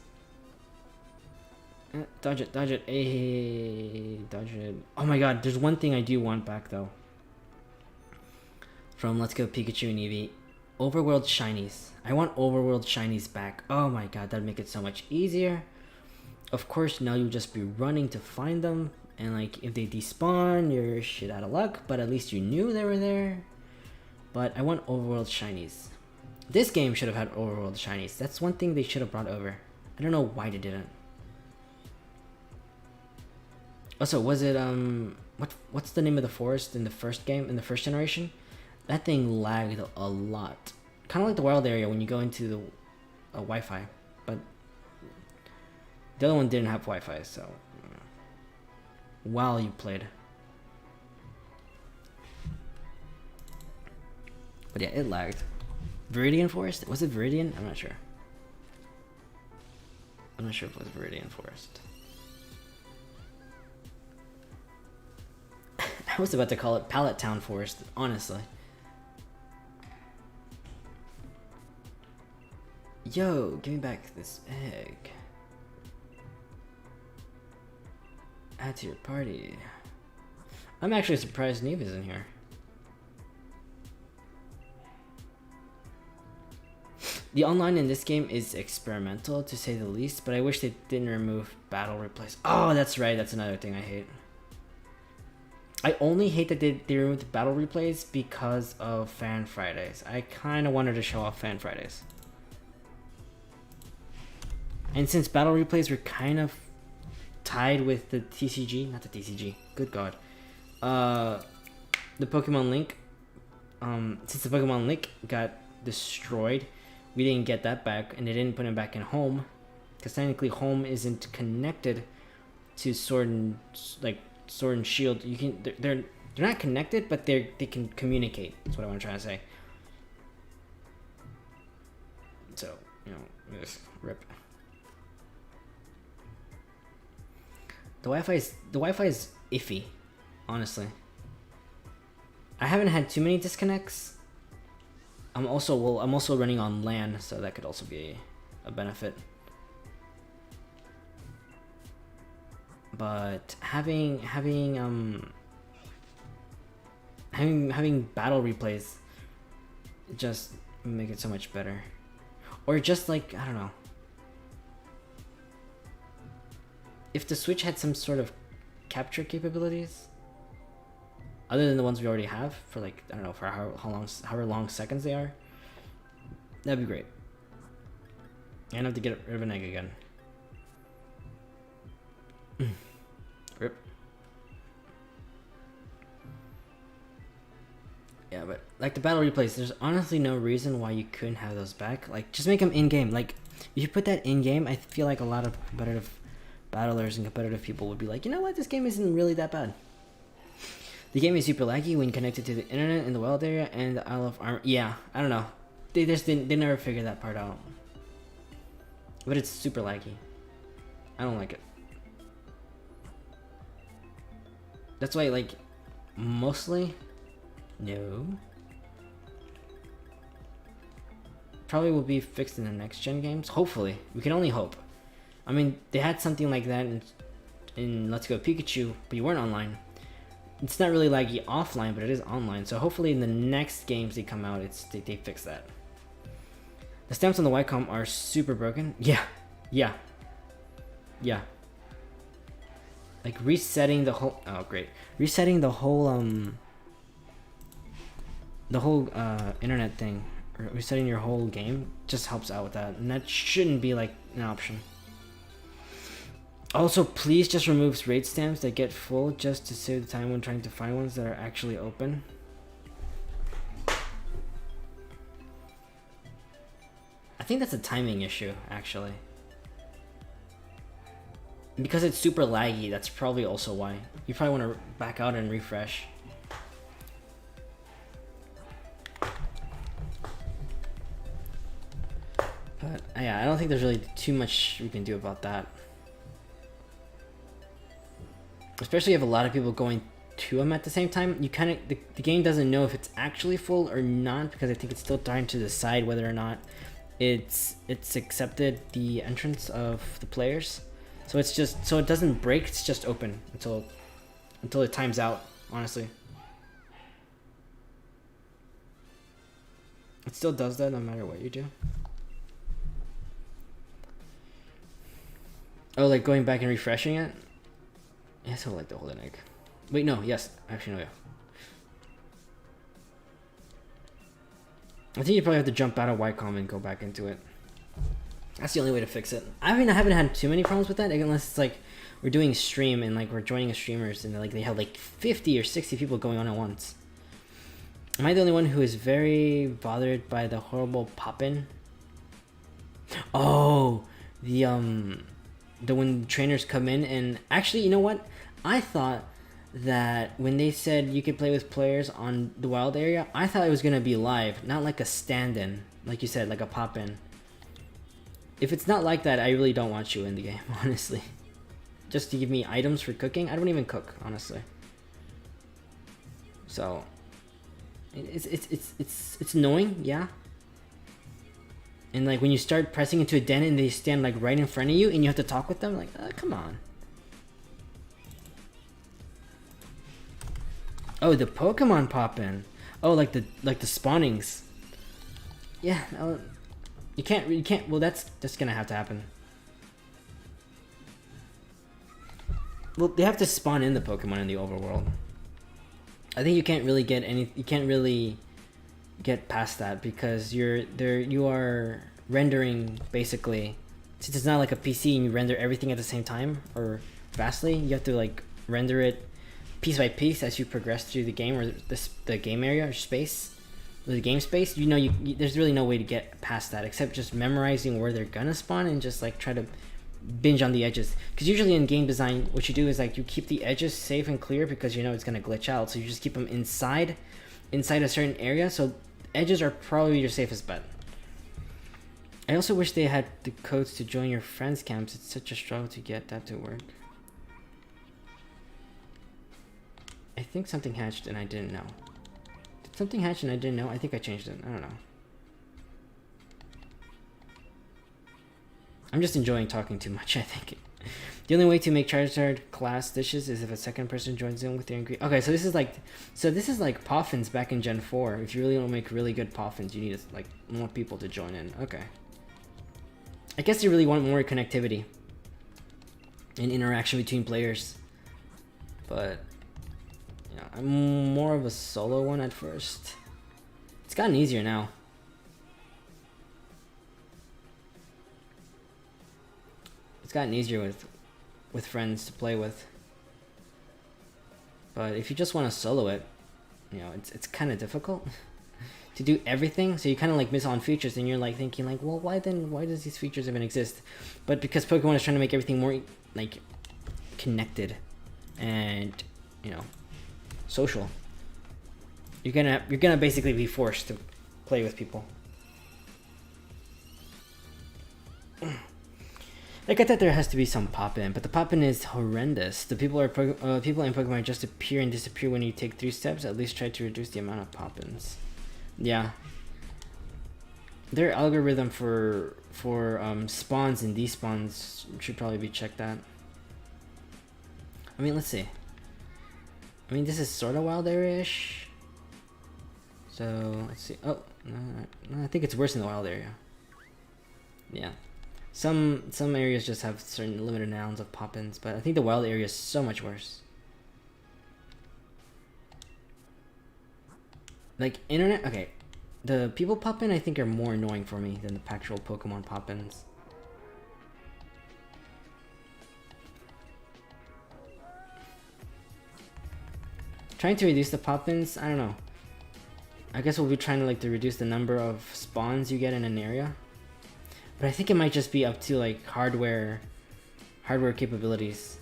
Dodge it, dodge it. Hey, dodge it. Oh my god, there's one thing I do want back though. From Let's Go Pikachu and Eevee. Overworld Shinies. I want Overworld Shinies back. Oh my god, that'd make it so much easier. Of course, now you'll just be running to find them. And like, if they despawn, you're shit out of luck. But at least you knew they were there. But I want Overworld Shinies. This game should have had Overworld Shinies. That's one thing they should have brought over. I don't know why they didn't. Also, was it what's the name of the forest in the first game, in the first generation? That thing lagged a lot. Kind of like the wild area when you go into the Wi-Fi, but the other one didn't have Wi-Fi, so while you played. But yeah, it lagged. Viridian Forest? Was it Viridian? I'm not sure. I'm not sure if it was Viridian Forest. I was about to call it Pallet Town Forest, honestly. Yo, give me back this egg. Add to your party. I'm actually surprised Neva's in here. The online in this game is experimental, to say the least, but I wish they didn't remove battle replays. Oh, that's right, that's another thing I hate. I only hate that they removed battle replays because of Fan Fridays. I kind of wanted to show off Fan Fridays. And since battle replays were kind of tied with the TCG, not the TCG, good god. The Pokemon Link, since the Pokemon Link got destroyed, we didn't get that back, and they didn't put it back in Home, because technically Home isn't connected to Sword and Shield. You can they're not connected, but they can communicate. That's what I want to try to say. So, you know, just rip. The Wi-Fi is iffy, honestly. I haven't had too many disconnects. I'm also running on LAN, so that could also be a benefit. But having battle replays just make it so much better. Or just like, I don't know. If the Switch had some sort of capture capabilities, other than the ones we already have, for like, I don't know, for however long seconds they are, that'd be great. And I have to get rid of an egg again. Rip. Yeah, but like the battle replays, there's honestly no reason why you couldn't have those back. Like, just make them in-game. Like, if you put that in-game, I feel like a lot of competitive battlers and competitive people would be like, you know what, this game isn't really that bad. The game is super laggy when connected to the internet in the wild area and the Isle of Armor. Yeah, I don't know. They never figured that part out. But it's super laggy. I don't like it. That's why, like, mostly, no. Probably will be fixed in the next gen games. Hopefully. We can only hope. I mean, they had something like that in Let's Go Pikachu, but you weren't online. It's not really laggy offline, but it is online. So hopefully in the next games they come out, they fix that. The stamps on the Wacom are super broken. Yeah. Like resetting the whole, oh great. Resetting the whole internet thing, or resetting your whole game just helps out with that. And that shouldn't be like an option. Also, please just remove raid stamps that get full just to save the time when trying to find ones that are actually open. I think that's a timing issue, actually. Because it's super laggy, that's probably also why. You probably want to back out and refresh. But yeah, I don't think there's really too much we can do about that. Especially if a lot of people going to them at the same time, you kind of the game doesn't know if it's actually full or not, because I think it's still trying to decide whether or not it's accepted the entrance of the players. So it's just, so it doesn't break, it's just open until it times out, honestly. It still does that no matter what you do. Oh, like going back and refreshing it? Yeah, so like the hold an egg. Wait, no, yes. Actually, no, yeah. I think you probably have to jump out of Wacom and go back into it. That's the only way to fix it. I mean, I haven't had too many problems with that, unless it's like we're doing stream and like we're joining streamers and like they have like 50 or 60 people going on at once. Am I the only one who is very bothered by the horrible pop-in? Oh, the when trainers come in, and actually, you know what? I thought that when they said you could play with players on the wild area, I thought it was gonna be live, not like a stand-in, like you said, like a pop-in. If it's not like that, I really don't want you in the game, honestly. Just to give me items for cooking. I don't even cook, honestly. So it's annoying, yeah. And like when you start pressing into a den and they stand like right in front of you and you have to talk with them, like, come on. Oh, the Pokemon pop in. Oh, like the spawnings. Yeah, you can't. Well, that's gonna have to happen. Well, they have to spawn in the Pokemon in the overworld. I think you can't really get any. You can't really get past that because you are rendering basically, since it's not like a PC and you render everything at the same time or fastly. You have to like render it piece by piece as you progress through the game, or the game area or space, or the game space. You know, there's really no way to get past that except just memorizing where they're gonna spawn and just like try to binge on the edges. Because usually in game design, what you do is like you keep the edges safe and clear because you know it's gonna glitch out. So you just keep them inside a certain area. So edges are probably your safest bet. I also wish they had the codes to join your friends' camps. It's such a struggle to get that to work. I think something hatched and I didn't know. Did something hatch and I didn't know? I think I changed it. I don't know. I'm just enjoying talking too much, I think. The only way to make Charizard class dishes is if a second person joins in with their ingredient. Okay, so this is like Poffins back in Gen 4. If you really want to make really good Poffins, you need like more people to join in. Okay. I guess they really want more connectivity and interaction between players. But you know, I'm more of a solo one at first. It's gotten easier now. It's gotten easier with friends to play with. But if you just want to solo it, you know, it's kind of difficult to do everything. So you kind of like miss on features, and you're like thinking like, well, why does these features even exist? But because Pokemon is trying to make everything more like connected and, you know, social, you're gonna basically be forced to play with people. Like, I thought there has to be some pop-in, but the pop-in is horrendous. The people in Pokemon just appear and disappear when you take 3 steps. At least try to reduce the amount of pop-ins. Yeah. Their algorithm for spawns and despawns should probably be checked out. I mean, let's see. I mean, this is sort of wild area-ish. So, let's see. Oh, no, I think it's worse in the wild area. Yeah. Some areas just have certain limited amounts of pop-ins, but I think the wild area is so much worse. Like, internet, okay. The people pop-in I think are more annoying for me than the actual Pokemon pop-ins. Trying to reduce the pop-ins, I don't know. I guess we'll be trying to like to reduce the number of spawns you get in an area. But I think it might just be up to like hardware capabilities,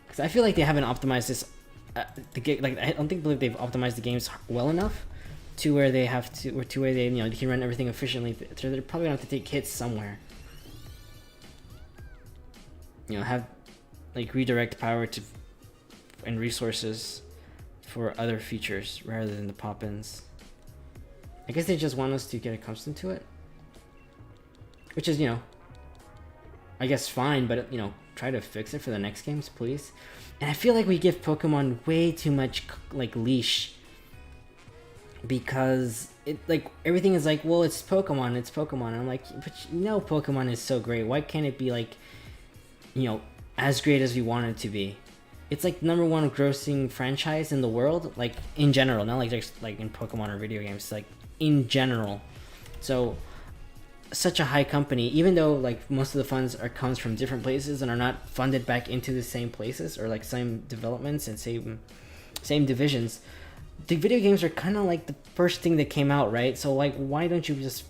because I feel like they haven't optimized this. Like I don't believe they've optimized the games well enough to where they have to, or to where they, you know, they can run everything efficiently. So they're probably gonna have to take hits somewhere. You know, have like redirect power to and resources for other features rather than the pop-ins. I guess they just want us to get accustomed to it. Which is, you know, I guess fine, but, you know, try to fix it for the next games, please. And I feel like we give Pokemon way too much, like, leash. Because, it, like, everything is like, well, it's Pokemon. And I'm like, but you know Pokemon is so great. Why can't it be, like, you know, as great as we want it to be? It's, like, #1 grossing franchise in the world, like, in general. Not, like, just, like, in Pokemon or video games. Like, in general. So such a high company, even though like most of the funds comes from different places and are not funded back into the same places or like same developments and same divisions, the video games are kind of like the first thing that came out, right? So like, why don't you just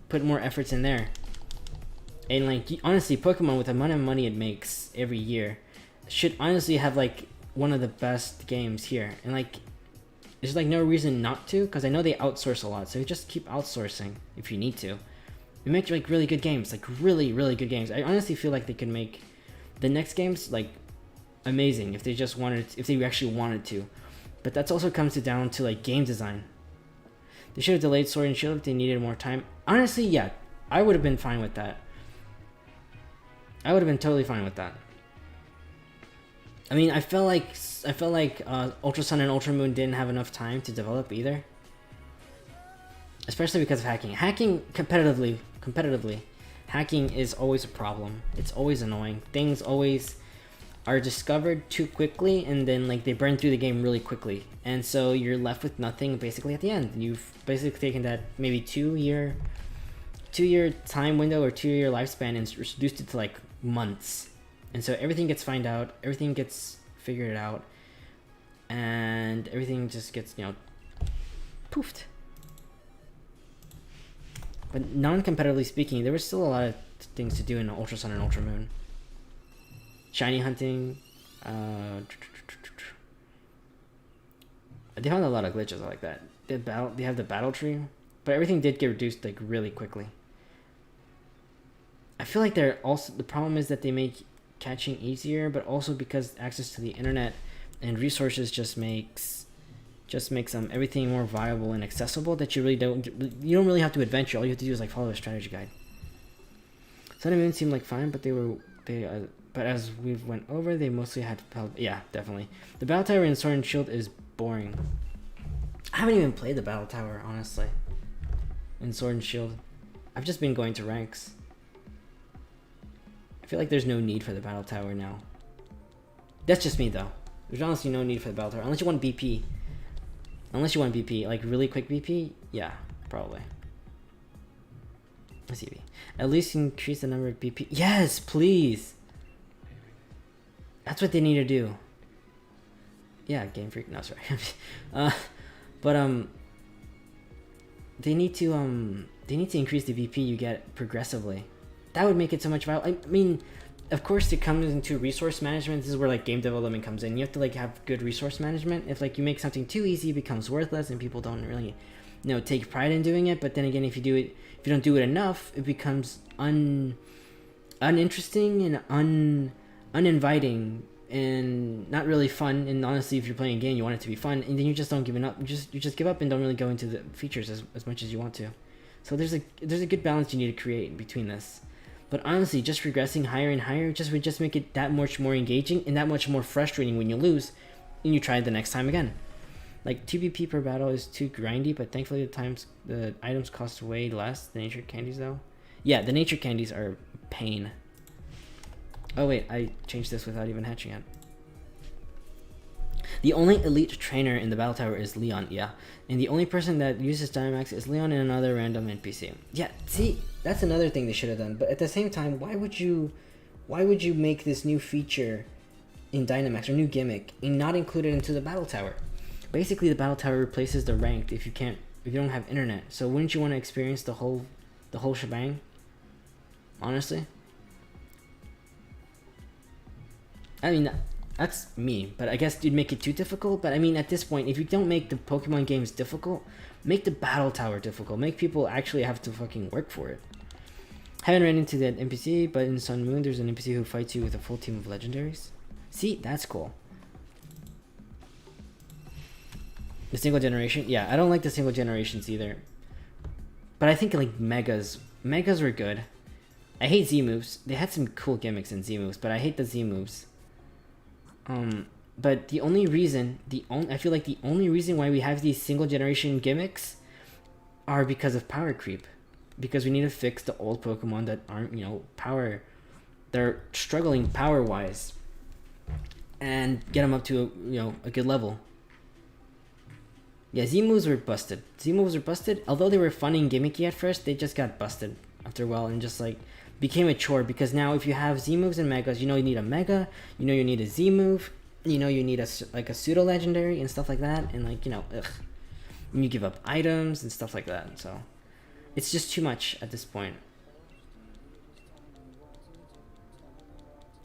put more efforts in there? And like, honestly, Pokemon, with the amount of money it makes every year, should honestly have like one of the best games here. And like, there's like no reason not to, because I know they outsource a lot, so you just keep outsourcing if you need to. They make like really good games, like really good games. I honestly feel like they could make the next games like amazing if they just wanted, if they actually wanted to. But that's also comes down to like game design. They should have delayed Sword and Shield if they needed more time. Honestly, yeah, I would have been fine with that. I would have been totally fine with that. I mean, I felt like Ultra Sun and Ultra Moon didn't have enough time to develop either. Especially because of hacking. Hacking competitively, hacking is always a problem. It's always annoying. Things always are discovered too quickly, and then like they burn through the game really quickly, and so you're left with nothing basically at the end. You've basically taken that maybe 2-year time window or 2-year lifespan and reduced it to like months, and so everything gets found out, everything gets figured out, and everything just gets, you know, poofed. But non-competitively speaking, there was still a lot of things to do in Ultra Sun and Ultra Moon. Shiny hunting. They found a lot of glitches like that. They have the battle tree, but everything did get reduced like really quickly. I feel like they're also, the problem is that they make catching easier, but also because access to the internet and resources just makes everything more viable and accessible, that you don't really have to adventure. All you have to do is like follow a strategy guide. Sun and Moon seemed like fine, but but as we've went over, they mostly had yeah, definitely. The Battle Tower in Sword and Shield is boring. I haven't even played the Battle Tower, honestly, in Sword and Shield. I've just been going to ranks. feel like there's no need for the battle tower now. That's just me though. There's honestly no need for the battle tower unless you want BP. Unless you want BP, like really quick BP, yeah, probably. Let's see. At least increase the number of BP. Yes, please. That's what they need to do. Yeah, Game Freak. No, sorry. But they need to increase the VP you get progressively. That would make it so much valuable. I mean, of course, it comes into resource management. This is where like game development comes in. You have to like have good resource management. If like you make something too easy, it becomes worthless, and people don't really, take pride in doing it. But then again, if you don't do it enough, it becomes uninteresting and uninviting and not really fun. And honestly, if you're playing a game, you want it to be fun, and then you just don't give it up. You just give up and don't really go into the features as much as you want to. So there's a good balance you need to create between this. But honestly, just regressing higher and higher would just make it that much more engaging and that much more frustrating when you lose and you try it the next time again. Like 2 BP per battle is too grindy, but thankfully the items cost way less. The nature candies though. Yeah, the nature candies are pain. Oh wait, I changed this without even hatching it. The only elite trainer in the battle tower is Leon, yeah. And the only person that uses Dynamax is Leon and another random NPC. Yeah, see, that's another thing they should have done. But at the same time, why would you make this new feature in Dynamax or new gimmick and not include it into the battle tower? Basically, the battle tower replaces the ranked if you don't have internet. So wouldn't you want to experience the whole shebang? Honestly, I mean, that's me, but I guess you'd make it too difficult. But I mean, at this point, if you don't make the Pokemon games difficult, make the battle tower difficult. Make people actually have to fucking work for it. Haven't ran into that NPC, but in Sun Moon, there's an NPC who fights you with a full team of legendaries. See, that's cool. The single generation, yeah, I don't like the single generations either. But I think like megas were good. I hate Z moves. They had some cool gimmicks in Z moves, but I hate the Z moves. But the only reason, I feel like the only reason why we have these single generation gimmicks are because of power creep. Because we need to fix the old Pokemon that aren't, they're struggling power wise. And get them up to, a good level. Yeah, Z moves were busted. Although they were fun and gimmicky at first, they just got busted after a while and just like became a chore, because now if you have Z moves and megas, you need a mega, you need a Z move, you need a pseudo legendary and stuff like that, and ugh. And you give up items and stuff like that, so it's just too much at this point.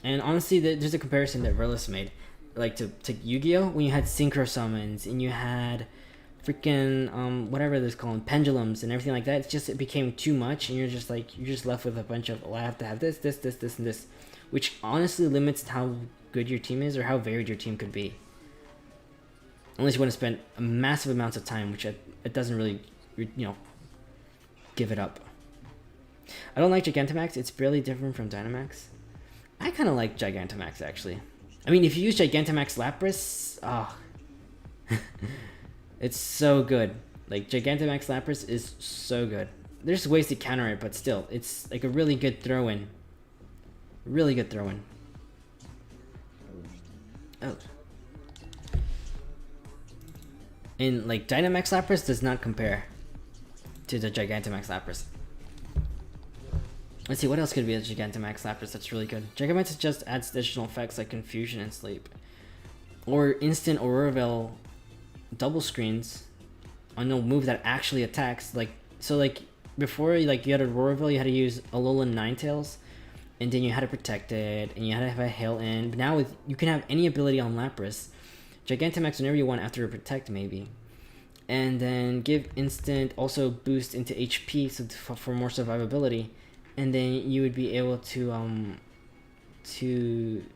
And honestly, there's a comparison that Verlis made, like to Yu-Gi-Oh! When you had synchro summons and you had freaking whatever they're called, pendulums and everything like that. It became too much, and you're just left with a bunch of, I have to have this, and this, which honestly limits how good your team is or how varied your team could be. Unless you want to spend massive amounts of time, which it doesn't really, give it up. I don't like Gigantamax. It's barely different from Dynamax. I kind of like Gigantamax actually. I mean, if you use Gigantamax Lapras, it's so good. Like, Gigantamax Lapras is so good. There's ways to counter it, but still, it's like a really good throw-in. Really good throw-in. Oh. And, like, Dynamax Lapras does not compare to the Gigantamax Lapras. Let's see, what else could be a Gigantamax Lapras that's really good? Gigantamax just adds additional effects like Confusion and Sleep. Or instant Aurora Veil double screens on a move that actually attacks. Before, you had a Roarville, you had to use Alolan Ninetales, and then you had to protect it, and you had to have a Hail in. But now you can have any ability on Lapras. Gigantamax whenever you want after a protect, maybe. And then give instant also boost into HP for more survivability. And then you would be able to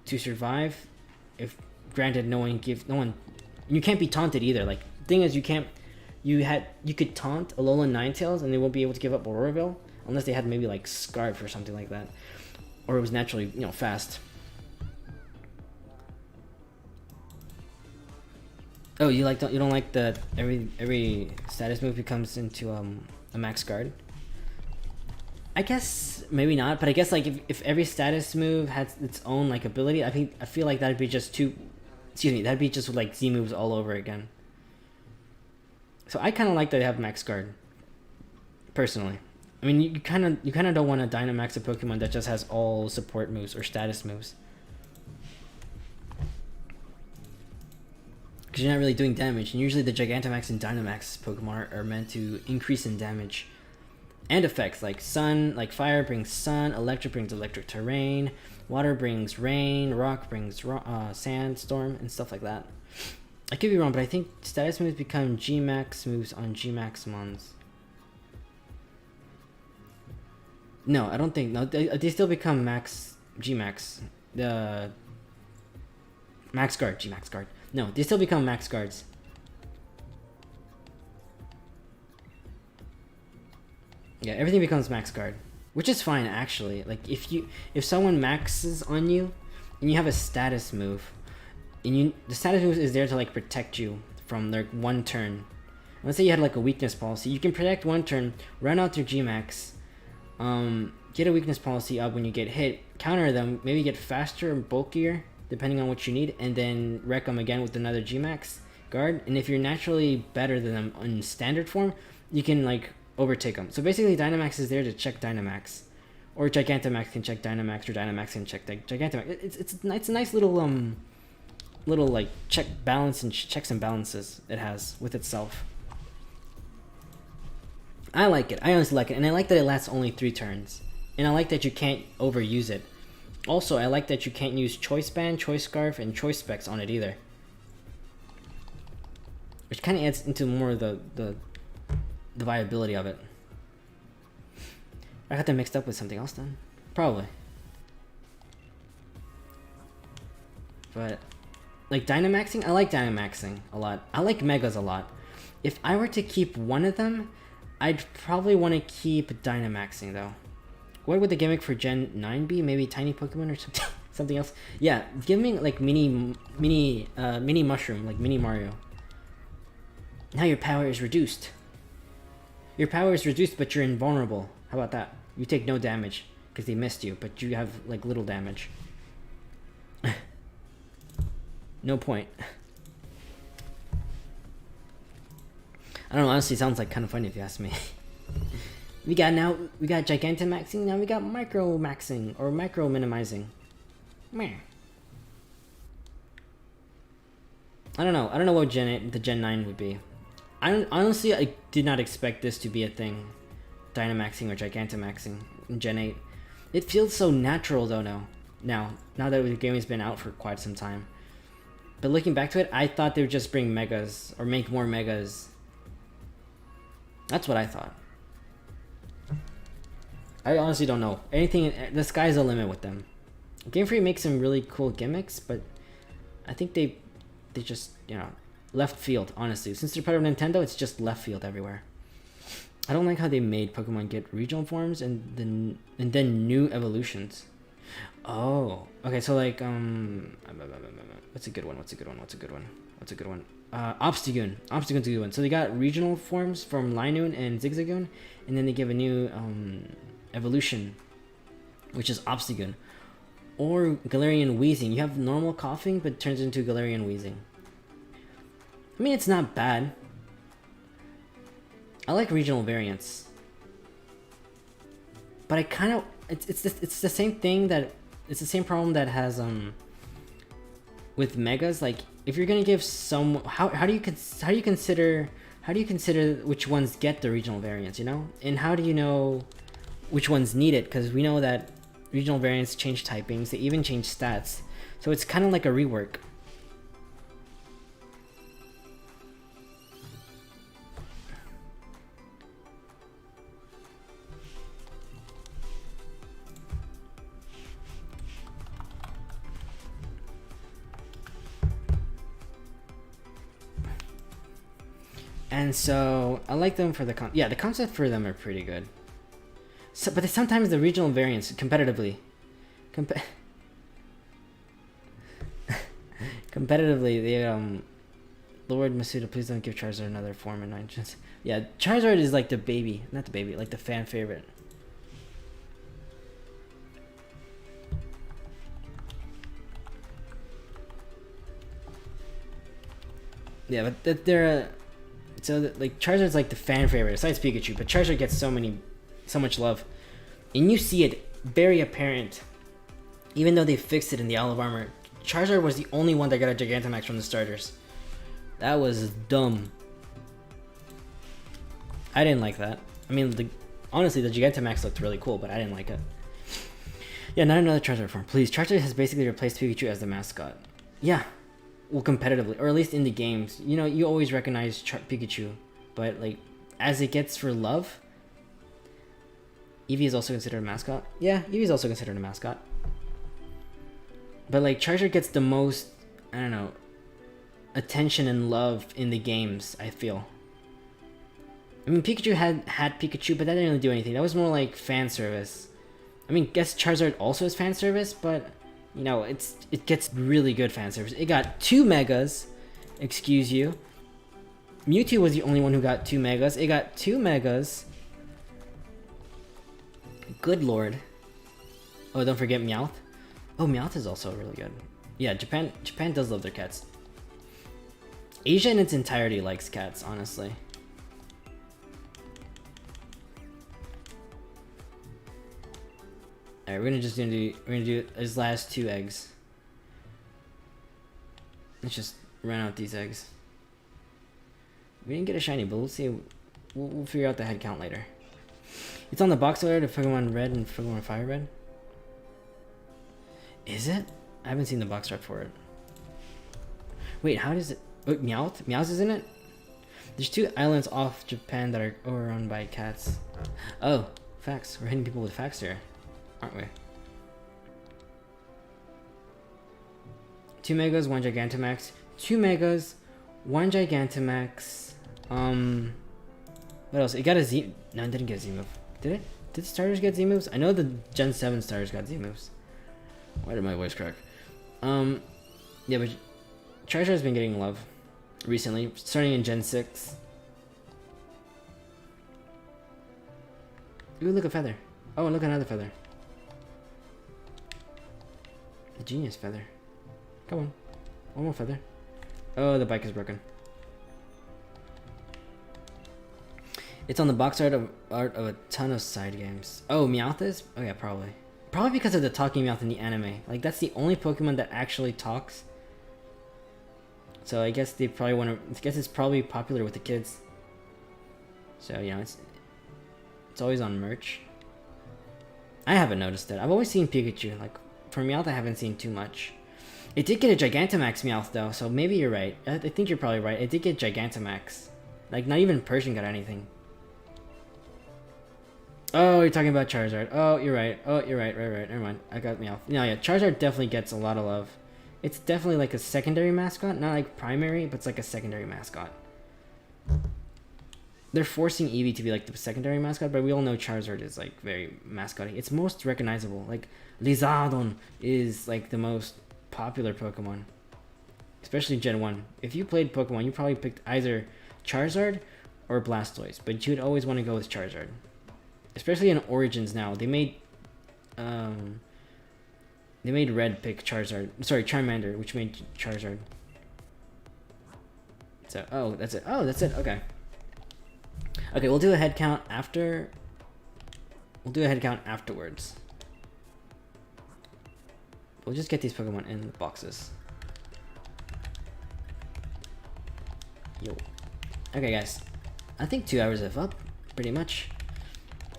survive, if granted no one. You can't be taunted either. Like, thing is, you could taunt Alolan Ninetales and they won't be able to give up Auroraville unless they had maybe like Scarf or something like that, or it was naturally fast. Oh, you don't like that every status move becomes into a max guard? I guess maybe not, but I guess like if every status move has its own like ability, I feel like that'd be just too. Excuse me, that'd be just like Z moves all over again. So I kind of like that they have Max Guard. Personally, I mean you kind of don't want to Dynamax a Pokemon that just has all support moves or status moves, because you're not really doing damage. And usually the Gigantamax and Dynamax Pokemon are meant to increase in damage. And effects like sun, like fire brings sun, electric brings electric terrain, water brings rain, rock brings sand, storm, and stuff like that. I could be wrong, but I think status moves become G-Max moves on G-Max mons. No, I don't think. No, they still become Max G-Max. The Max Guard, G-Max Guard. No, they still become Max Guards. Yeah, everything becomes Max Guard, which is fine actually. Like if someone maxes on you, and you have a status move, and the status move is there to like protect you from their one turn. Let's say you had like a weakness policy, you can protect one turn, run out your G-Max, get a weakness policy up when you get hit, counter them, maybe get faster and bulkier depending on what you need, and then wreck them again with another G-Max guard. And if you're naturally better than them in standard form, you can like overtake them. So basically Dynamax is there to check Dynamax, or Gigantamax can check Dynamax, or Dynamax can check Gigantamax. It's a nice little like checks and balances it has with itself. I like it. I honestly like it, and I like that it lasts only 3 turns, and I like that you can't overuse it. Also, I like that you can't use Choice Band, Choice Scarf, and Choice Specs on it either, which kind of adds into more of the viability of it. I got them mixed up with something else then. Probably. But, like Dynamaxing, I like Dynamaxing a lot. I like Megas a lot. If I were to keep one of them, I'd probably want to keep Dynamaxing though. What would the gimmick for Gen 9 be? Maybe Tiny Pokemon or something? Something else? Yeah, give me like mini mushroom, like mini Mario. Now your power is reduced. Your power is reduced, but you're invulnerable. How about that? You take no damage because they missed you, but you have like little damage. No point. I don't know, honestly, it sounds like kind of funny if you ask me. we got Gigantamaxing, now we got Micro Maxing or Micro Minimizing. Meh. I don't know what the Gen 9 would be. Honestly, I did not expect this to be a thing. Dynamaxing or Gigantamaxing in Gen 8. It feels so natural though now that the game has been out for quite some time. But looking back to it, I thought they would just bring Megas or make more Megas. That's what I thought. I honestly don't know. The sky's the limit with them. Game Freak makes some really cool gimmicks, but I think they just, left field, honestly. Since they're part of Nintendo, it's just left field everywhere. I don't like how they made Pokemon get regional forms and then new evolutions. Oh, okay. So like, what's a good one? Obstagoon. Obstagoon's a good one. So they got regional forms from Linoon and Zigzagoon, and then they give a new evolution, which is Obstagoon. Or Galarian Wheezing. You have normal coughing, but it turns into Galarian Wheezing. I mean, it's not bad. I like regional variants, but I kind of it's the same thing that it's the same problem that has with Megas. Like, if you're gonna give some, how do you consider which ones get the regional variants, and how do you know which ones need it? Because we know that regional variants change typings, they even change stats, so it's kind of like a rework. And so I like them for the the concept for them are pretty good. So, but sometimes the regional variants competitively, they Lord Masuda, please don't give Charizard another form in 9 gens. Yeah, Charizard is like the baby, not the baby, like the fan favorite. Yeah, but they're like Charizard's like the fan favorite besides Pikachu, but Charizard gets so much love, and you see it very apparent. Even though they fixed it in the Olive Armor, Charizard was the only one that got a Gigantamax from the starters. That was dumb. I didn't like that. I mean, honestly, the Gigantamax looked really cool, but I didn't like it. Yeah, not another Charizard form, please. Charizard has basically replaced Pikachu as the mascot. Yeah, well, competitively, or at least in the games. You know, you always recognize Pikachu, but like, as it gets for love, Eevee is also considered a mascot. Yeah, Eevee is also considered a mascot. But like, Charizard gets the most, I don't know, attention and love in the games, I feel. I mean, Pikachu had Pikachu, but that didn't really do anything. That was more like fan service. I mean, guess Charizard also is fan service, but you know, it gets really good fan service. It got 2 megas, excuse you. Mewtwo was the only one who got 2 megas. It got 2 megas. Good lord. Oh, don't forget Meowth. Oh, Meowth is also really good. Yeah, Japan does love their cats. Asia in its entirety likes cats, honestly. Alright, we're gonna do his last 2 eggs. Let's just run out these eggs. We didn't get a shiny, but we'll see. We'll figure out the head count later. It's on the box order to Pokemon Red and Pokemon Fire Red. Is it? I haven't seen the box art for it. Wait, how does it? Oh, Meowth? Meowth is in it? There's 2 islands off Japan that are overrun by cats. Oh, facts. We're hitting people with facts here, aren't we? 2 megas, 1 Gigantamax. 2 megas, 1 Gigantamax. What else? It got a Z. No, it didn't get a Z move. Did it? Did the starters get Z moves? I know the Gen 7 starters got Z moves. Why did my voice crack? Yeah, but Charizard has been getting love recently, starting in Gen 6. Ooh, look, a feather. Oh, and look, another feather. The genius feather. Come on. One more feather. Oh, the bike is broken. It's on the box art of a ton of side games. Oh, Meowth is? Oh yeah, probably. Probably because of the talking Meowth in the anime. Like, that's the only Pokemon that actually talks. So I guess they probably want to. I guess it's probably popular with the kids. So you know, it's always on merch. I haven't noticed it. I've always seen Pikachu. Like, for Meowth, I haven't seen too much. It did get a Gigantamax Meowth though, so maybe you're right. I think you're probably right. It did get Gigantamax. Like, not even Persian got anything. Oh, you're talking about Charizard. Oh, you're right. Oh, you're right. Right. Never mind. I got Meowth. No, yeah, Charizard definitely gets a lot of love. It's definitely like a secondary mascot. Not like primary, but it's like a secondary mascot. They're forcing Eevee to be like the secondary mascot, but we all know Charizard is like very mascot-y. It's most recognizable. Like, Lizardon is like the most popular Pokemon. Especially Gen 1. If you played Pokemon, you probably picked either Charizard or Blastoise, but you'd always want to go with Charizard. Especially in Origins now. They made Red pick Charizard. Sorry, Charmander, which made Charizard. So, oh, that's it. Oh, that's it. Okay. Okay, we'll do a head count after. We'll do a head count afterwards. We'll just get these Pokemon in the boxes. Yo. Okay, guys. I think 2 hours is up, pretty much.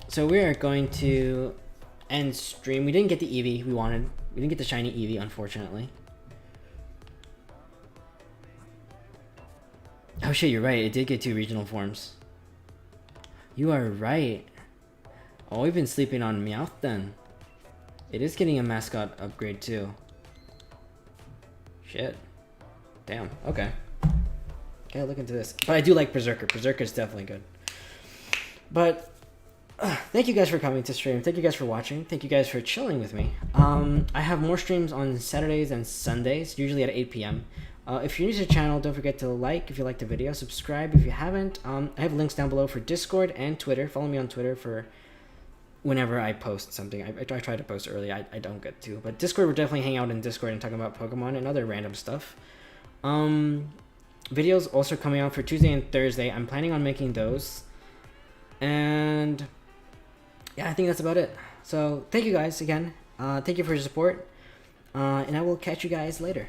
So we are going to end stream. We didn't get the Eevee we wanted. We didn't get the shiny Eevee, unfortunately. Oh shit, you're right. It did get 2 regional forms. You are right. Oh, we've been sleeping on Meowth then. It is getting a mascot upgrade too. Shit. Damn. Okay. Okay, look into this. But I do like Berserker. Berserker is definitely good. But thank you guys for coming to stream. Thank you guys for watching. Thank you guys for chilling with me. I have more streams on Saturdays and Sundays, usually at 8 p.m. If you're new to the channel, don't forget to like if you liked the video, subscribe if you haven't. I have links down below for Discord and Twitter. Follow me on Twitter for whenever I post something. I try to post early. I don't get to. But Discord, we're definitely hanging out in Discord and talking about Pokemon and other random stuff. videos also coming out for Tuesday and Thursday. I'm planning on making those. And yeah, I think that's about it. So thank you guys again. Thank you for your support. And I will catch you guys later.